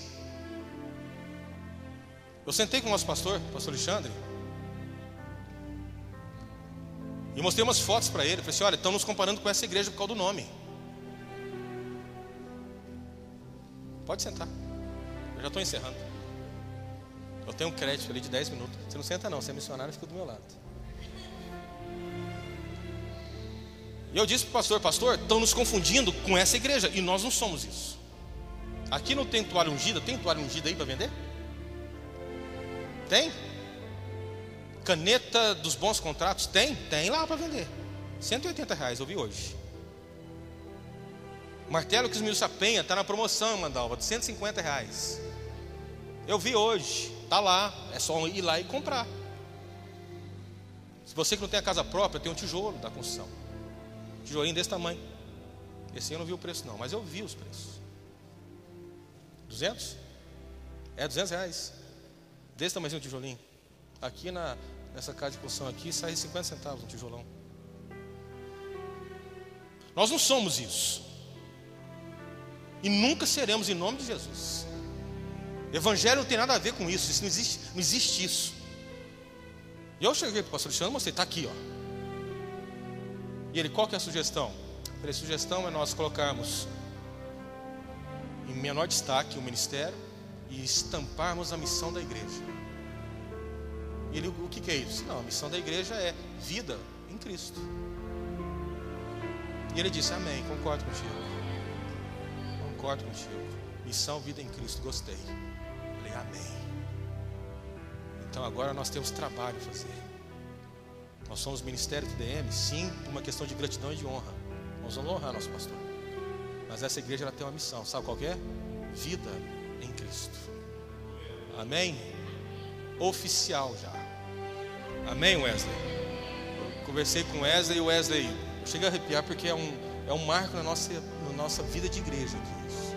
Eu sentei com o nosso pastor Alexandre, e mostrei umas fotos para ele. Falei assim, olha, estão nos comparando com essa igreja por causa do nome. Pode sentar. Eu já estou encerrando. Eu tenho um crédito ali de 10 minutos. Você não senta não, você é missionário, fica do meu lado. E eu disse para o pastor, estão nos confundindo com essa igreja. E nós não somos isso. Aqui não tem toalha ungida. Tem toalha ungida aí para vender? Tem? Caneta dos bons contratos? Tem lá para vender. R$180, eu vi hoje. O martelo que esmiuça a penha está na promoção em Mandalva, de R$150. Eu vi hoje, está lá, é só ir lá e comprar. Se você que não tem a casa própria, tem um tijolo da construção. Tijolinho desse tamanho. Esse eu não vi o preço não, mas eu vi os preços. 200? É R$200. Desse tamanhozinho o tijolinho. Aqui nessa casa de construção aqui, sai 50 centavos um tijolão. Nós não somos isso. E nunca seremos em nome de Jesus. Evangelho não tem nada a ver com isso. Isso não existe isso. E eu cheguei para o pastor Cristiano e mostrei, está aqui, ó. E ele, qual que é a sugestão? Eu falei, a sugestão é nós colocarmos em menor destaque o ministério e estamparmos a missão da igreja. E ele, o que é isso? Não, a missão da igreja é vida em Cristo. E ele disse, amém, concordo contigo. Concordo contigo. Missão, vida em Cristo, gostei. Eu falei, amém. Então agora nós temos trabalho a fazer. Nós somos ministério do DM, sim, por uma questão de gratidão e de honra. Nós vamos honrar nosso pastor. Mas essa igreja ela tem uma missão, sabe qual que é? Vida em Cristo. Amém? Oficial já. Amém, Wesley? Eu conversei com o Wesley e o Wesley, eu cheguei a arrepiar porque é um marco na nossa vida de igreja aqui. Isso.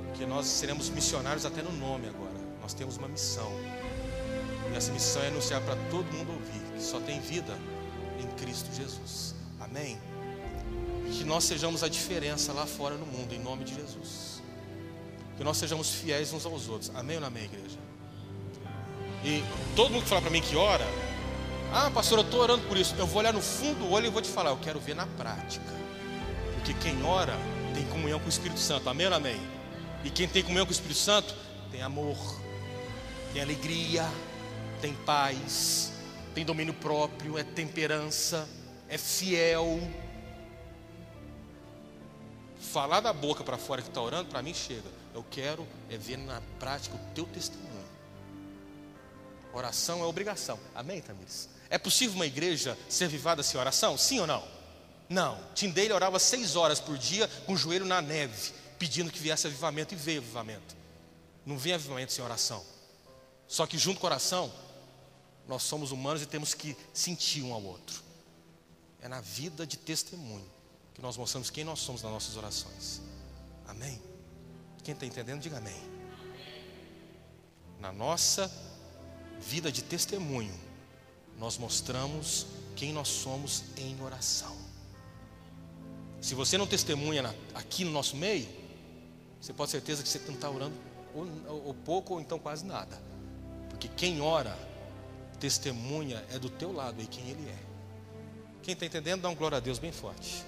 Porque nós seremos missionários até no nome agora. Nós temos uma missão. E essa missão é anunciar para todo mundo ouvir que só tem vida em Cristo Jesus. Amém? Que nós sejamos a diferença lá fora no mundo, em nome de Jesus. Que nós sejamos fiéis uns aos outros. Amém ou não amém, igreja? E todo mundo que fala para mim que ora, pastor, eu estou orando por isso. Eu vou olhar no fundo do olho e vou te falar, eu quero ver na prática. Porque quem ora tem comunhão com o Espírito Santo. Amém ou não amém? E quem tem comunhão com o Espírito Santo tem amor, tem alegria, tem paz, tem domínio próprio, é temperança, é fiel. Falar da boca para fora que está orando, para mim chega. Eu quero ver na prática o teu testemunho. Oração é obrigação. Amém, Tamires? É possível uma igreja ser avivada sem oração? Sim ou não? Não. Tindeiro orava 6 horas por dia com o joelho na neve, pedindo que viesse avivamento, e veio avivamento. Não vem avivamento sem oração. Só que junto com a oração, nós somos humanos e temos que sentir um ao outro. É na vida de testemunho que nós mostramos quem nós somos nas nossas orações. Amém? Quem está entendendo, diga amém. Na nossa vida de testemunho, nós mostramos quem nós somos em oração. Se você não testemunha aqui no nosso meio, você pode ter certeza que você não está orando ou pouco ou então quase nada. Porque quem ora, testemunha é do teu lado e quem ele é. Quem está entendendo, dá um glória a Deus bem forte.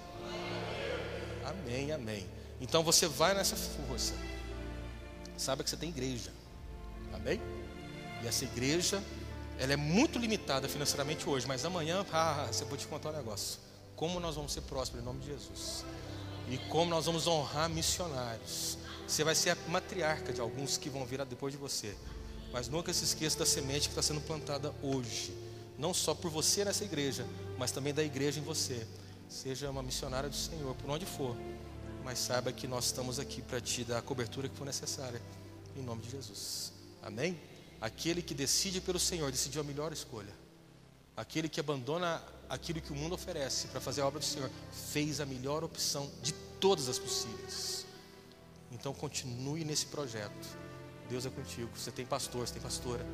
Amém, amém. Então você vai nessa força. Saiba que você tem igreja. Amém? E essa igreja, ela é muito limitada financeiramente hoje, mas amanhã, você pode te contar um negócio. Como nós vamos ser prósperos em nome de Jesus. E como nós vamos honrar missionários. Você vai ser a matriarca de alguns que vão vir depois de você. Mas nunca se esqueça da semente que está sendo plantada hoje. Não só por você nessa igreja, mas também da igreja em você. Seja uma missionária do Senhor, por onde for. Mas saiba que nós estamos aqui para te dar a cobertura que for necessária. Em nome de Jesus. Amém? Aquele que decide pelo Senhor, decidiu a melhor escolha. Aquele que abandona aquilo que o mundo oferece para fazer a obra do Senhor, fez a melhor opção de todas as possíveis. Então continue nesse projeto. Deus é contigo. Você tem pastor, você tem pastora,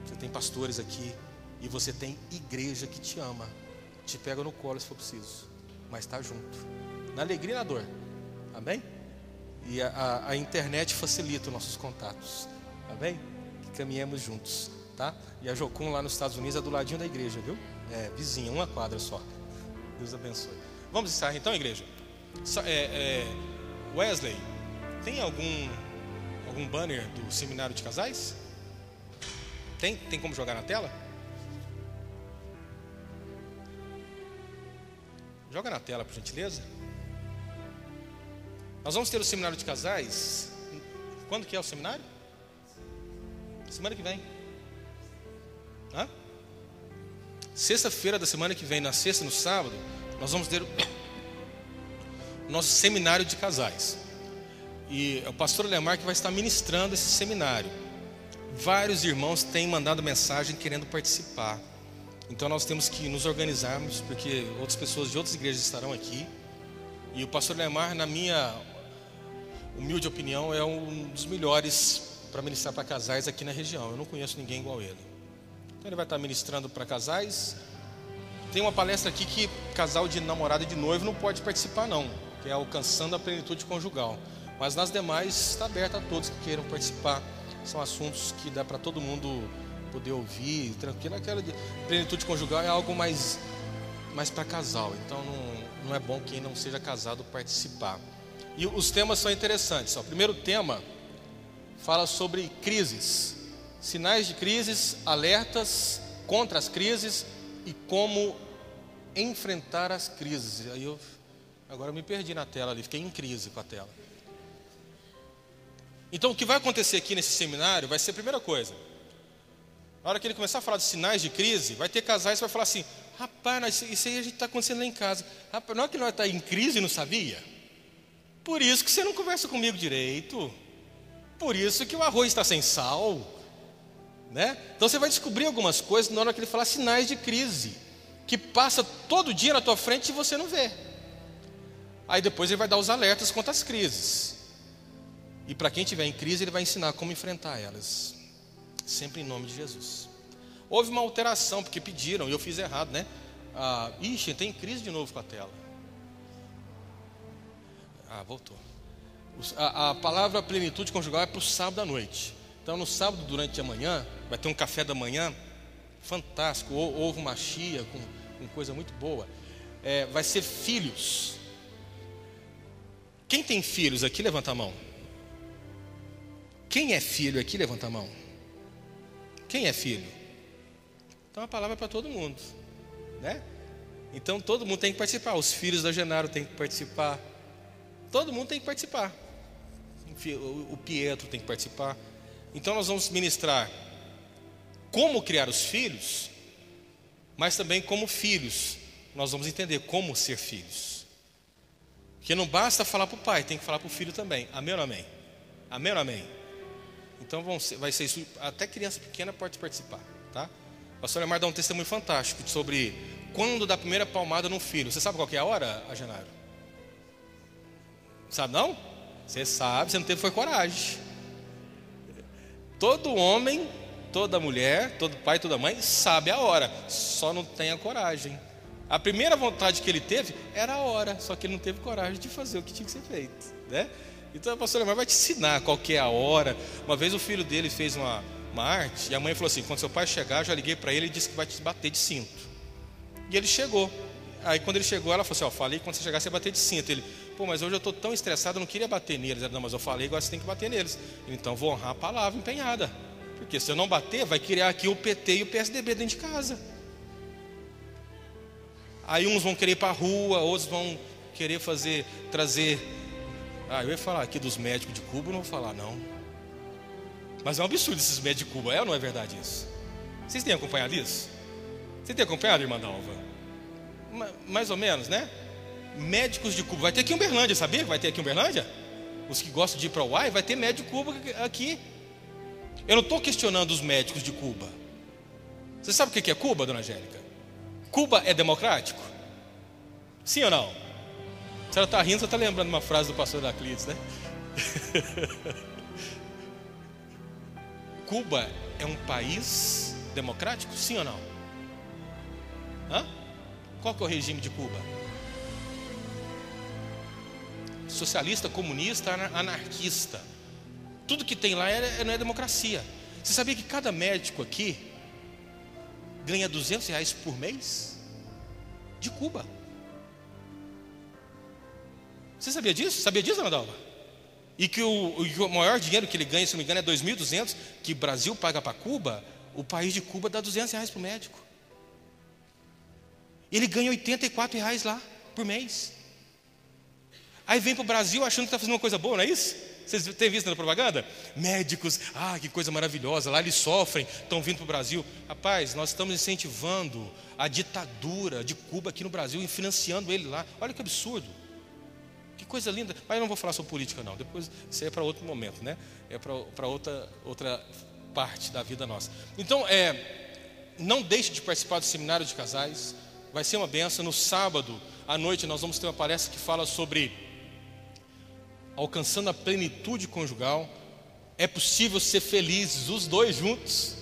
você tem pastores aqui. E você tem igreja que te ama. Te pega no colo se for preciso, mas está junto, na alegria e na dor. Amém? E a internet facilita os nossos contatos. Amém? Que caminhemos juntos, tá? E a Jocum lá nos Estados Unidos é do ladinho da igreja, viu? É vizinha, uma quadra só. Deus abençoe. Vamos encerrar então, igreja? Wesley, tem algum banner do seminário de casais? Tem como jogar na tela? Joga na tela, por gentileza. Nós vamos ter o seminário de casais. Quando que é o seminário? Semana que vem. Sexta-feira da semana que vem, na sexta e no sábado, nós vamos ter o nosso seminário de casais. E é o pastor Lemar que vai estar ministrando esse seminário. Vários irmãos têm mandado mensagem querendo participar. Então nós temos que nos organizarmos, porque outras pessoas de outras igrejas estarão aqui. E o pastor Lemar, na minha humilde opinião, é um dos melhores para ministrar para casais aqui na região. Eu não conheço ninguém igual ele. Então ele vai estar ministrando para casais. Tem uma palestra aqui que casal de namorado e de noivo não pode participar não, que é alcançando a plenitude conjugal. Mas nas demais está aberto a todos que queiram participar. São assuntos que dá para todo mundo poder ouvir, tranquilo. Aquela de plenitude conjugal é algo mais para casal. Então não é bom quem não seja casado participar. E os temas são interessantes. O primeiro tema fala sobre crises. Sinais de crises, alertas contra as crises e como enfrentar as crises. Aí agora eu me perdi na tela ali, fiquei em crise com a tela. Então o que vai acontecer aqui nesse seminário vai ser a primeira coisa. Na hora que ele começar a falar de sinais de crise, vai ter casais que vai falar assim: rapaz, isso aí a gente está acontecendo lá em casa. Rapaz, não é que nós estamos em crise e não sabia? Por isso que você não conversa comigo direito. Por isso que o arroz está sem sal. Né? Então você vai descobrir algumas coisas na hora que ele falar sinais de crise, que passa todo dia na tua frente e você não vê. Aí depois ele vai dar os alertas contra as crises. E para quem estiver em crise, ele vai ensinar como enfrentar elas. Sempre em nome de Jesus. Houve uma alteração, porque pediram, e eu fiz errado, né? Ixi, tem crise de novo com a tela. Voltou. A palavra plenitude conjugal é para o sábado à noite. Então no sábado durante a manhã, vai ter um café da manhã fantástico, ovo machia, com coisa muito boa. Vai ser filhos. Quem tem filhos aqui, levanta a mão. Quem é filho aqui, levanta a mão. Quem é filho? Então a palavra é para todo mundo, né? Então todo mundo tem que participar. Os filhos da Genaro têm que participar. Todo mundo tem que participar. O Pietro tem que participar. Então nós vamos ministrar como criar os filhos, mas também como filhos. Nós vamos entender como ser filhos. Porque não basta falar para o pai, tem que falar para o filho também. Amém ou não amém? Amém ou não amém? Então vai ser isso. Até criança pequena pode participar, tá? O pastor Lemar dá um testemunho fantástico sobre quando dá a primeira palmada no filho. Você sabe qual que é a hora, Genaro? Sabe não? Você sabe, você não teve foi coragem. Todo homem, toda mulher, todo pai, toda mãe sabe a hora, só não tem a coragem. A primeira vontade que ele teve era a hora, só que ele não teve coragem de fazer o que tinha que ser feito, né? Então o pastor Lemar vai te ensinar qual que é a hora. Uma vez o filho dele fez uma arte e a mãe falou assim: quando seu pai chegar, eu já liguei para ele e disse que vai te bater de cinto. E ele chegou. Aí quando ele chegou, ela falou assim: falei que quando você chegar você vai bater de cinto. Ele: mas hoje eu estou tão estressado, eu não queria bater neles. Ela: não, mas eu falei, agora você tem que bater neles. Ele: então vou honrar a palavra empenhada, porque se eu não bater, vai criar aqui o PT e o PSDB dentro de casa. Aí uns vão querer ir para a rua, outros vão querer trazer. Eu ia falar aqui dos médicos de Cuba, não vou falar não. Mas é um absurdo esses médicos de Cuba, ou não é verdade isso? Vocês têm acompanhado isso? Você tem acompanhado, irmã Dalva? Mais ou menos, né? Médicos de Cuba, vai ter aqui em Uberlândia, sabia que vai ter aqui em Uberlândia? Os que gostam de ir para o UAI, vai ter médico de Cuba aqui. Eu não estou questionando os médicos de Cuba. Você sabe o que é Cuba, dona Angélica? Cuba é democrático? Sim ou não? A senhora está rindo, você está lembrando uma frase do pastor Heraclides, né? Cuba é um país democrático? Sim ou não? Qual que é o regime de Cuba? Socialista, comunista, anarquista. Tudo que tem lá não é democracia. Você sabia que cada médico aqui ganha R$200 por mês? De Cuba. Você sabia disso? Sabia disso, Ana Dalva? E que o maior dinheiro que ele ganha, se não me engano, é 2.200, que o Brasil paga para Cuba. O país de Cuba dá R$200 para o médico. Ele ganha R$84 lá por mês. Aí vem para o Brasil achando que está fazendo uma coisa boa, não é isso? Vocês têm visto na propaganda? Médicos, que coisa maravilhosa, lá eles sofrem, estão vindo para o Brasil. Rapaz, nós estamos incentivando a ditadura de Cuba aqui no Brasil e financiando ele lá. Olha que absurdo. Que coisa linda. Mas eu não vou falar sobre política não, depois isso aí é para outro momento, né? É para outra parte da vida nossa. Então, não deixe de participar do seminário de casais. Vai ser uma benção. No sábado à noite nós vamos ter uma palestra que fala sobre alcançando a plenitude conjugal. É possível ser feliz os dois juntos.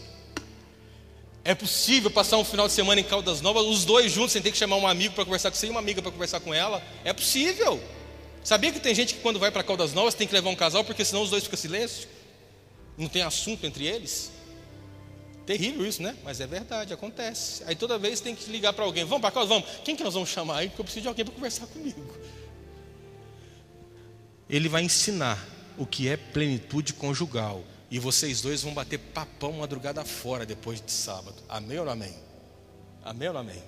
É possível passar um final de semana em Caldas Novas os dois juntos, sem ter que chamar um amigo para conversar com você e uma amiga para conversar com ela. É possível. Sabia que tem gente que quando vai para Caldas Novas tem que levar um casal, porque senão os dois ficam em silêncio? Não tem assunto entre eles? Terrível isso, né? Mas é verdade, acontece. Aí toda vez tem que ligar para alguém. Vamos para Caldas? Vamos. Quem que nós vamos chamar aí? Porque eu preciso de alguém para conversar comigo. Ele vai ensinar o que é plenitude conjugal. E vocês dois vão bater papão madrugada fora depois de sábado. Amém ou não amém? Amém ou não amém?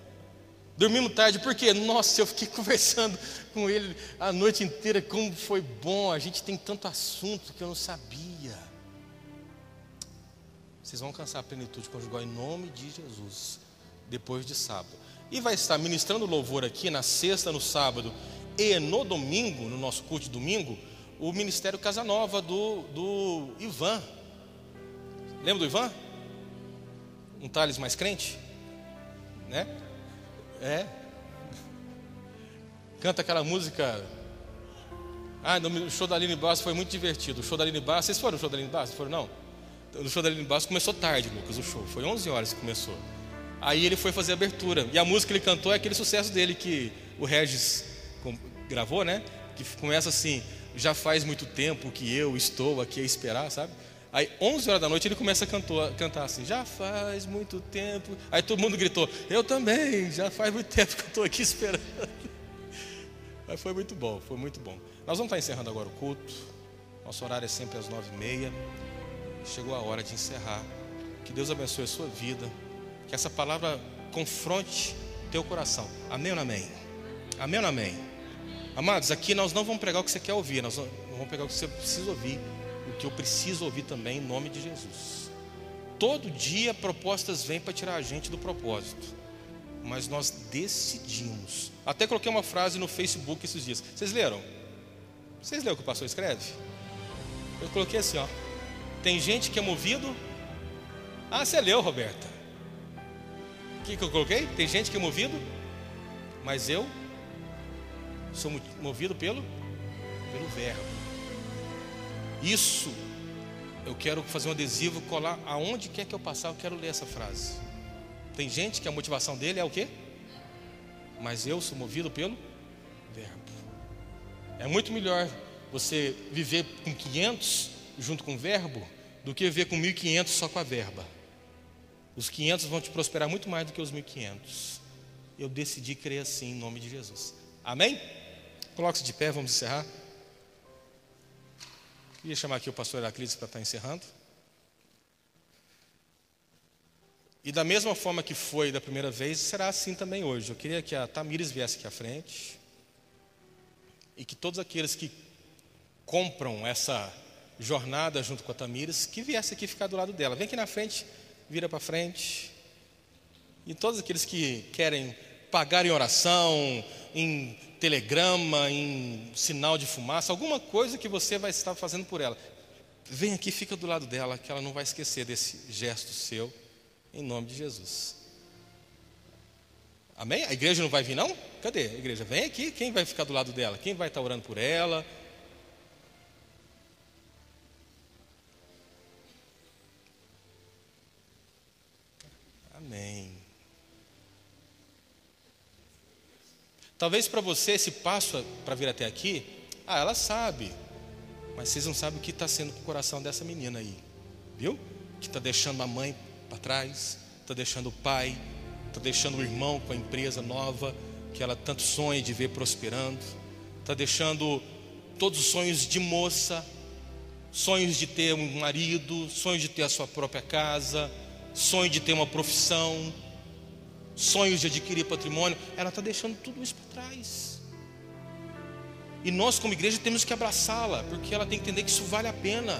Dormimos tarde, por quê? Nossa, eu fiquei conversando com ele a noite inteira, como foi bom. A gente tem tanto assunto que eu não sabia. Vocês vão alcançar a plenitude conjugal em nome de Jesus, depois de sábado. E vai estar ministrando louvor aqui na sexta, no sábado e no domingo, no nosso culto de domingo, o Ministério Casanova do Ivan. Lembra do Ivan? Um Thales mais crente? Né? Canta aquela música. No show da Aline Bastos foi muito divertido. O show da Aline Bastos, vocês foram no show da Aline Bastos? Foram não? O show da Aline Bastos começou tarde, Lucas, o show. Foi 11 horas que começou. Aí ele foi fazer a abertura. E a música que ele cantou é aquele sucesso dele que o Regis gravou, né? Que começa assim: já faz muito tempo que eu estou aqui a esperar, sabe? Aí 11 horas da noite ele começa a cantar assim: já faz muito tempo. Aí todo mundo gritou: eu também, já faz muito tempo que eu estou aqui esperando. Mas foi muito bom, foi muito bom. Nós vamos estar encerrando agora o culto. Nosso horário é sempre às 9h30. Chegou a hora de encerrar. Que Deus abençoe a sua vida. Que essa palavra confronte teu coração. Amém ou não amém? Amém ou não amém? Amados, aqui nós não vamos pregar o que você quer ouvir, nós vamos pregar o que você precisa ouvir, o que eu preciso ouvir também, em nome de Jesus. Todo dia propostas vêm para tirar a gente do propósito, mas nós decidimos. Até coloquei uma frase no Facebook esses dias. Vocês leram? Vocês leram o que o pastor escreve? Eu coloquei assim, ó: tem gente que é movido. Você leu, Roberta? O que eu coloquei? Tem gente que é movido, mas eu sou movido pelo verbo. Isso, eu quero fazer um adesivo, colar aonde quer que eu passar, eu quero ler essa frase. Tem gente que a motivação dele é o quê? Mas eu sou movido pelo verbo. É muito melhor você viver com 500 junto com o verbo do que viver com 1.500 só com a verba. Os 500 vão te prosperar muito mais do que os 1.500. Eu decidi crer assim em nome de Jesus. Amém? Coloque-se de pé, vamos encerrar. Queria chamar aqui o pastor Heraclides para estar encerrando. E da mesma forma que foi da primeira vez, será assim também hoje. Eu queria que a Tamires viesse aqui à frente. E que todos aqueles que compram essa jornada junto com a Tamires, que viesse aqui ficar do lado dela. Vem aqui na frente, vira para frente. E todos aqueles que querem pagar em oração, em telegrama, em sinal de fumaça, alguma coisa que você vai estar fazendo por ela, vem aqui, fica do lado dela, que ela não vai esquecer desse gesto seu, em nome de Jesus. Amém? A igreja não vai vir não? Cadê a igreja? Vem aqui, quem vai ficar do lado dela? Quem vai estar orando por ela? Amém. Talvez para você esse passo para vir até aqui, ela sabe, mas vocês não sabem o que está sendo com o coração dessa menina aí, viu? Que está deixando a mãe para trás, está deixando o pai, está deixando o irmão com a empresa nova que ela tanto sonha de ver prosperando, está deixando todos os sonhos de moça, sonhos de ter um marido, sonhos de ter a sua própria casa, sonho de ter uma profissão, sonhos de adquirir patrimônio. Ela está deixando tudo isso para trás. E nós, como igreja, temos que abraçá-la, porque ela tem que entender que isso vale a pena.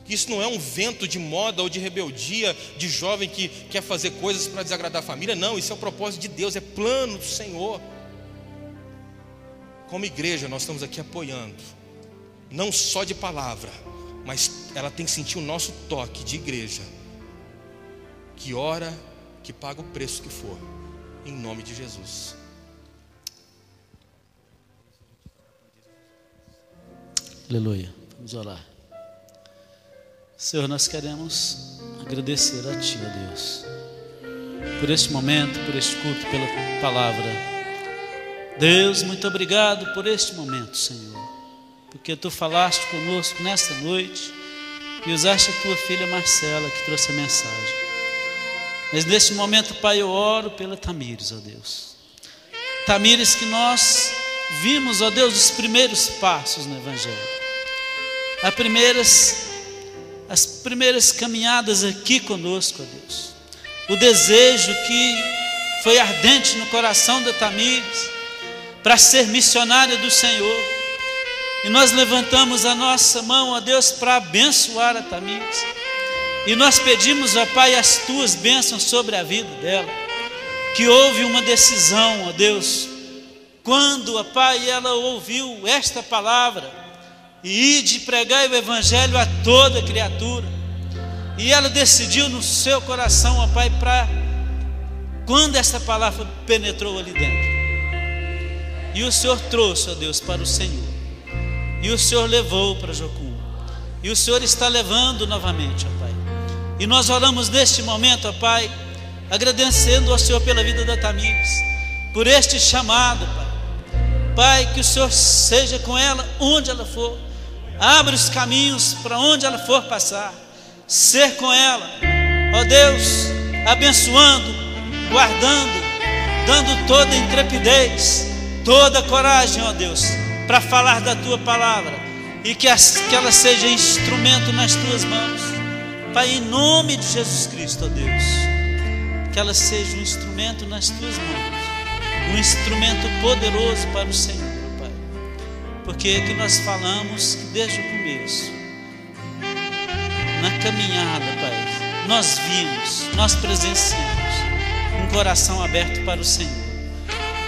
Que isso não é um vento de moda ou de rebeldia de jovem que quer fazer coisas para desagradar a família. Não, isso é o propósito de Deus, é plano do Senhor. Como igreja, nós estamos aqui apoiando, não só de palavra, mas ela tem que sentir o nosso toque de igreja, que ora, que paga o preço que for, em nome de Jesus. Aleluia. Vamos orar. Senhor, nós queremos agradecer a Ti, ó Deus, por este momento, por este culto, pela palavra. Deus, muito obrigado por este momento, Senhor, porque Tu falaste conosco nesta noite e usaste a Tua filha Marcela, que trouxe a mensagem. Mas neste momento, Pai, eu oro pela Tamires, ó Deus. Tamires, que nós vimos, ó Deus, os primeiros passos no Evangelho, as primeiras caminhadas aqui conosco, ó Deus. O desejo que foi ardente no coração da Tamires para ser missionária do Senhor. E nós levantamos a nossa mão, ó Deus, para abençoar a Tamires. E nós pedimos, ó Pai, as Tuas bênçãos sobre a vida dela. Que houve uma decisão, ó Deus, quando, ó Pai, ela ouviu esta palavra, e ir de pregar o Evangelho a toda criatura. E ela decidiu no seu coração, ó Pai, para quando essa palavra penetrou ali dentro. E o Senhor trouxe, ó Deus, para o Senhor. E o Senhor levou para Jocum. E o Senhor está levando novamente, ó Pai. E nós oramos neste momento, ó Pai, agradecendo ao Senhor pela vida da Tamires, por este chamado, Pai. Pai, que o Senhor seja com ela onde ela for. Abre os caminhos para onde ela for passar. Ser com ela, ó Deus, abençoando, guardando, dando toda intrepidez, toda coragem, ó Deus, para falar da Tua palavra. E que ela seja instrumento nas Tuas mãos, Pai, em nome de Jesus Cristo, ó Deus. Que ela seja um instrumento nas Tuas mãos, um instrumento poderoso para o Senhor, Pai. Porque é que nós falamos que desde o começo, na caminhada, Pai, nós vimos, nós presenciamos um coração aberto para o Senhor.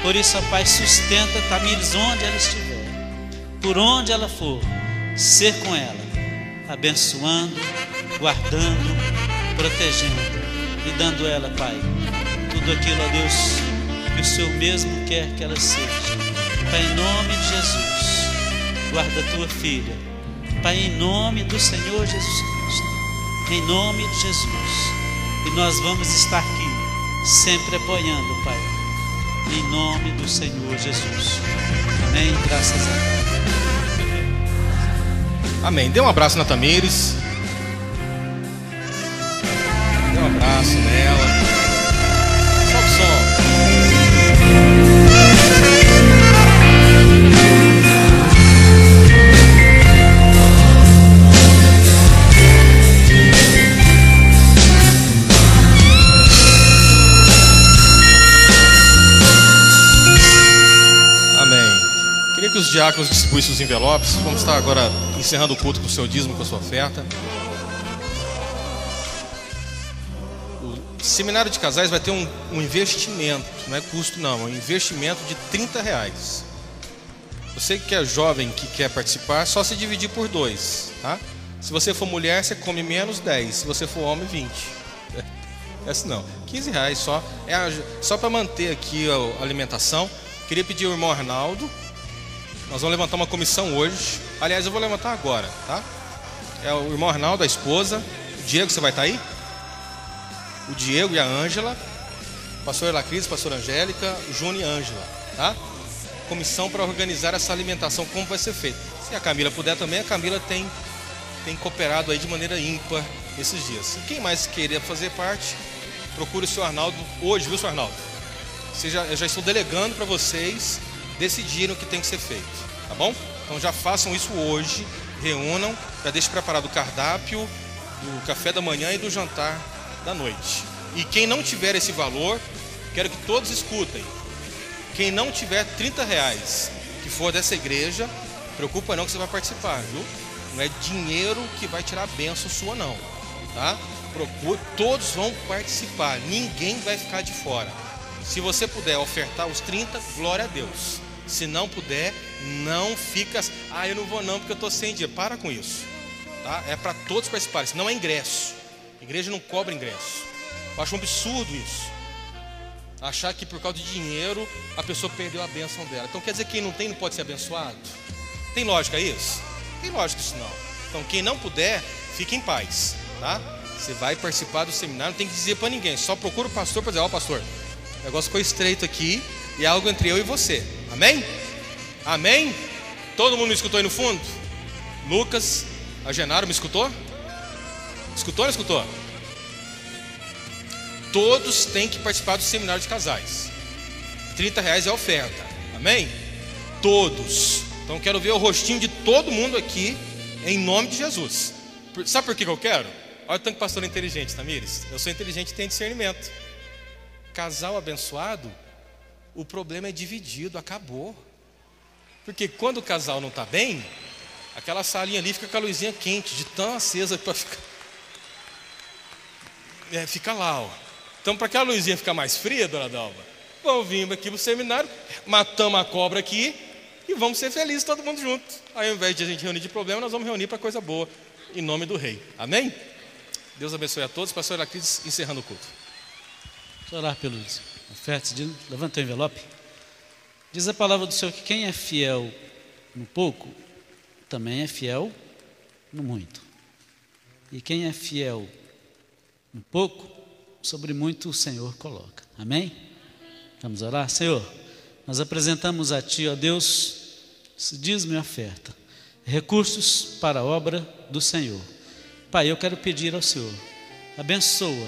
Por isso, ó Pai, sustenta Tamires onde ela estiver, por onde ela for, ser com ela, abençoando, guardando, protegendo e dando a ela, Pai, tudo aquilo, ó Deus, que o Senhor mesmo quer que ela seja. Pai, em nome de Jesus, guarda a Tua filha. Pai, em nome do Senhor Jesus Cristo, em nome de Jesus. E nós vamos estar aqui, sempre apoiando, Pai, em nome do Senhor Jesus. Amém, graças a Deus. Amém. Dê um abraço na Tamires. Dê um abraço nela. Solta o som. Que os diáconos distribuíssem os envelopes. Vamos estar agora encerrando o culto com o seu dízimo, com a sua oferta. O seminário de casais vai ter um investimento, não é custo não, é um investimento de R$30. Você que é jovem, que quer participar, só se dividir por 2, tá? Se você for mulher, você come menos 10, se você for homem, 20. Essa não, R$15 só, só para manter aqui a alimentação. Queria pedir ao irmão Arnaldo. Nós vamos levantar uma comissão hoje. Aliás, eu vou levantar agora, tá? É o irmão Arnaldo, a esposa. O Diego, você vai estar aí? O Diego e a Ângela. Pastor Elacris, pastor Angélica, Júnior e Ângela, tá? Comissão para organizar essa alimentação, como vai ser feito. Se a Camila puder também, a Camila tem cooperado aí de maneira ímpar esses dias. E quem mais querer fazer parte, procure o senhor Arnaldo hoje, viu, senhor Arnaldo? Eu já estou delegando para vocês decidirem o que tem que ser feito, tá bom? Então já façam isso hoje, reúnam, já deixem preparado o cardápio do café da manhã e do jantar da noite. E quem não tiver esse valor, quero que todos escutem. Quem não tiver R$30, que for dessa igreja, preocupa não que você vai participar, viu? Não é dinheiro que vai tirar a bênção sua não, tá? Procure, todos vão participar, ninguém vai ficar de fora. Se você puder ofertar os 30, glória a Deus. Se não puder, não fica, eu não vou não porque eu estou sem dinheiro. Para com isso, tá? É para todos participarem, senão é ingresso. A igreja não cobra ingresso. Eu acho um absurdo isso. Achar que por causa de dinheiro a pessoa perdeu a bênção dela. Então quer dizer que quem não tem não pode ser abençoado? Tem lógica isso? Tem lógica isso não. Então quem não puder, fique em paz, tá? Você vai participar do seminário, não tem que dizer para ninguém. Só procura o pastor para dizer, pastor, o negócio ficou estreito aqui e é algo entre eu e você. Amém? Amém? Todo mundo me escutou aí no fundo? Lucas, a Genaro me escutou? Escutou ou não escutou? Todos têm que participar do seminário de casais. R$30 é a oferta. Amém? Todos. Então quero ver o rostinho de todo mundo aqui, em nome de Jesus. Sabe por que eu quero? Olha o tanto que pastor é inteligente, Tamires. Eu sou inteligente e tenho discernimento. Casal abençoado, o problema é dividido, acabou. Porque quando o casal não está bem, aquela salinha ali fica com a luzinha quente, de tão acesa para ficar. Fica lá, ó. Então, para aquela luzinha ficar mais fria, dona Dalva, vamos vir aqui para o seminário, matamos a cobra aqui e vamos ser felizes todo mundo junto. Aí, ao invés de a gente reunir de problema, nós vamos reunir para coisa boa, em nome do Rei. Amém? Deus abençoe a todos. Pastor Heraclides, encerrando o culto. Vou orar pelos ofertas. Levanta o envelope. Diz a palavra do Senhor que quem é fiel no pouco, também é fiel no muito. E quem é fiel no pouco, sobre muito o Senhor coloca. Amém? Vamos orar? Senhor, nós apresentamos a Ti, ó Deus, esse dízimo e oferta, recursos para a obra do Senhor. Pai, eu quero pedir ao Senhor, abençoa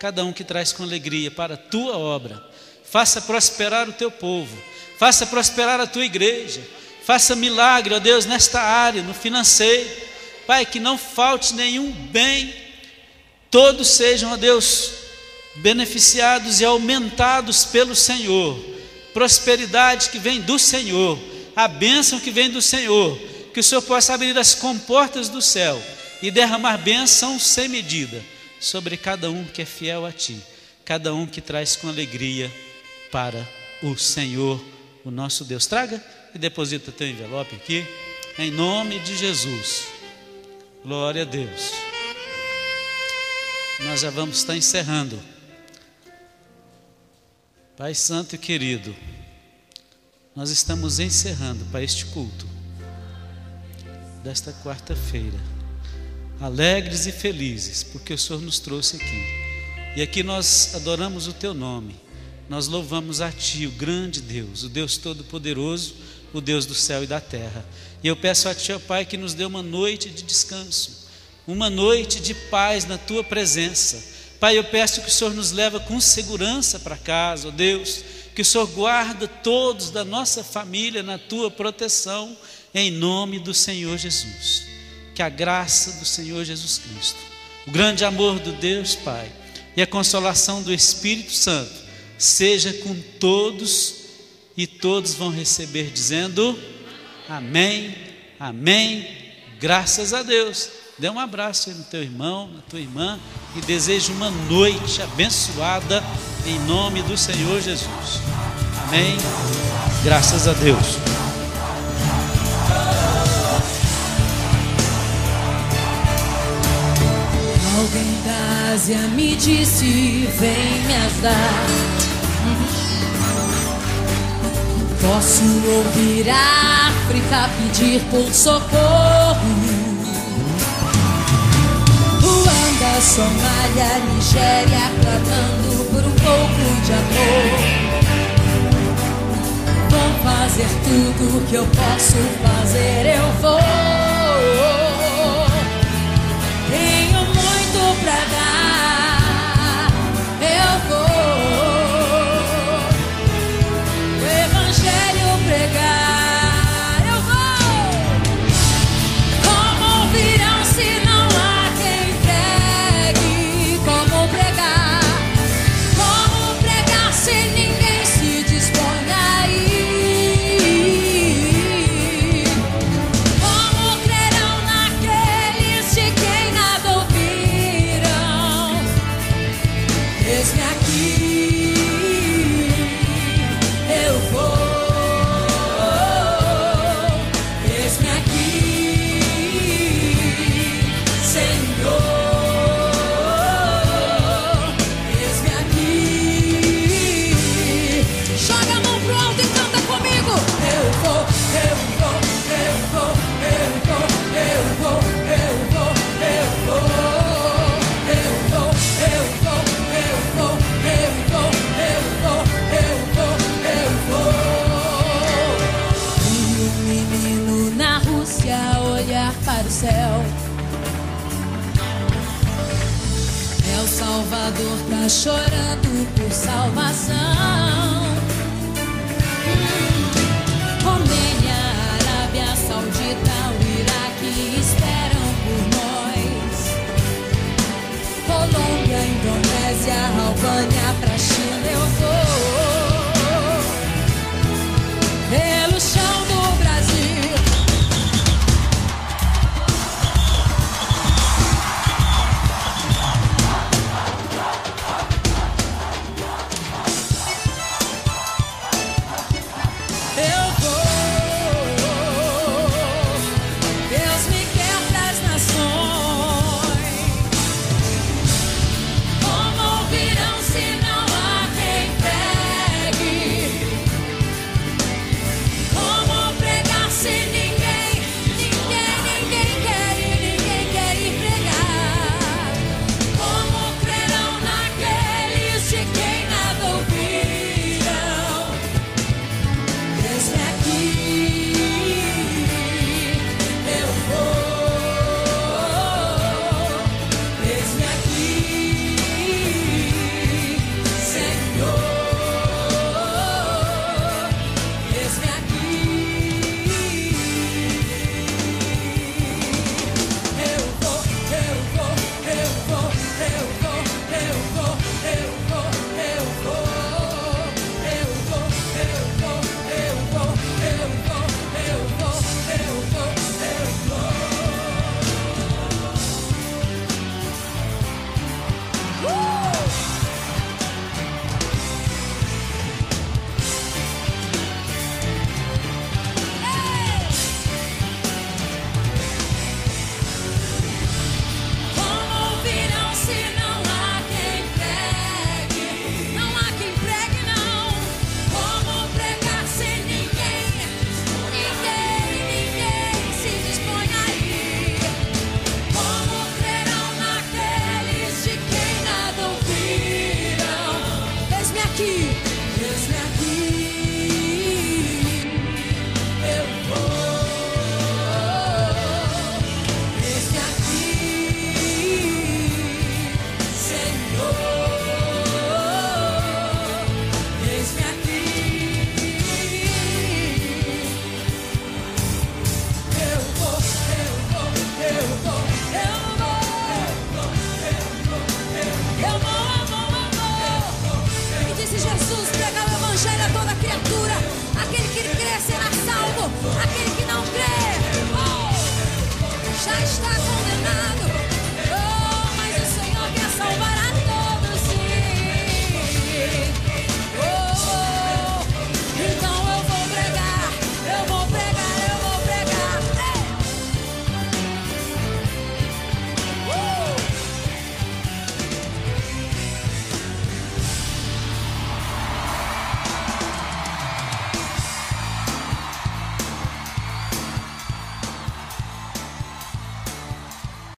cada um que traz com alegria para a Tua obra, faça prosperar o Teu povo, faça prosperar a Tua igreja, faça milagre, ó Deus, nesta área, no financeiro. Pai, que não falte nenhum bem, todos sejam, ó Deus, beneficiados e aumentados pelo Senhor, prosperidade que vem do Senhor, a bênção que vem do Senhor, que o Senhor possa abrir as comportas do céu e derramar bênção sem medida sobre cada um que é fiel a Ti, cada um que traz com alegria para o Senhor, o nosso Deus. Traga e deposita teu envelope aqui, em nome de Jesus. Glória a Deus. Nós já vamos estar encerrando. Pai Santo e querido, nós estamos encerrando para este culto desta quarta-feira, alegres e felizes, porque o Senhor nos trouxe aqui. E aqui nós adoramos o Teu nome, nós louvamos a Ti, o grande Deus, o Deus Todo-Poderoso, o Deus do céu e da terra. E eu peço a Ti, ó Pai, que nos dê uma noite de descanso, uma noite de paz na Tua presença. Pai, eu peço que o Senhor nos leve com segurança para casa, ó Deus, que o Senhor guarda todos da nossa família na Tua proteção, em nome do Senhor Jesus. Que a graça do Senhor Jesus Cristo, o grande amor do Deus Pai e a consolação do Espírito Santo seja com todos, e todos vão receber dizendo amém, amém, graças a Deus. Dê um abraço aí no teu irmão, na tua irmã, e desejo uma noite abençoada em nome do Senhor Jesus. Amém. Graças a Deus. Alguém da Ásia me disse, vem me ajudar. Posso ouvir a África pedir por socorro. Ruanda, Somália, Nigéria, clamando por um pouco de amor. Vou fazer tudo que eu posso fazer, eu vou. Tenho muito pra dar, eu vou. O Evangelho pregar, eu vou. Como ouvirão se não há quem pregue? Como pregar? Como pregar se ninguém se dispõe a ir? Salvador tá chorando por salvação. Romênia, Arábia Saudita, o Iraque esperam por nós. Colômbia, Indonésia, Albânia,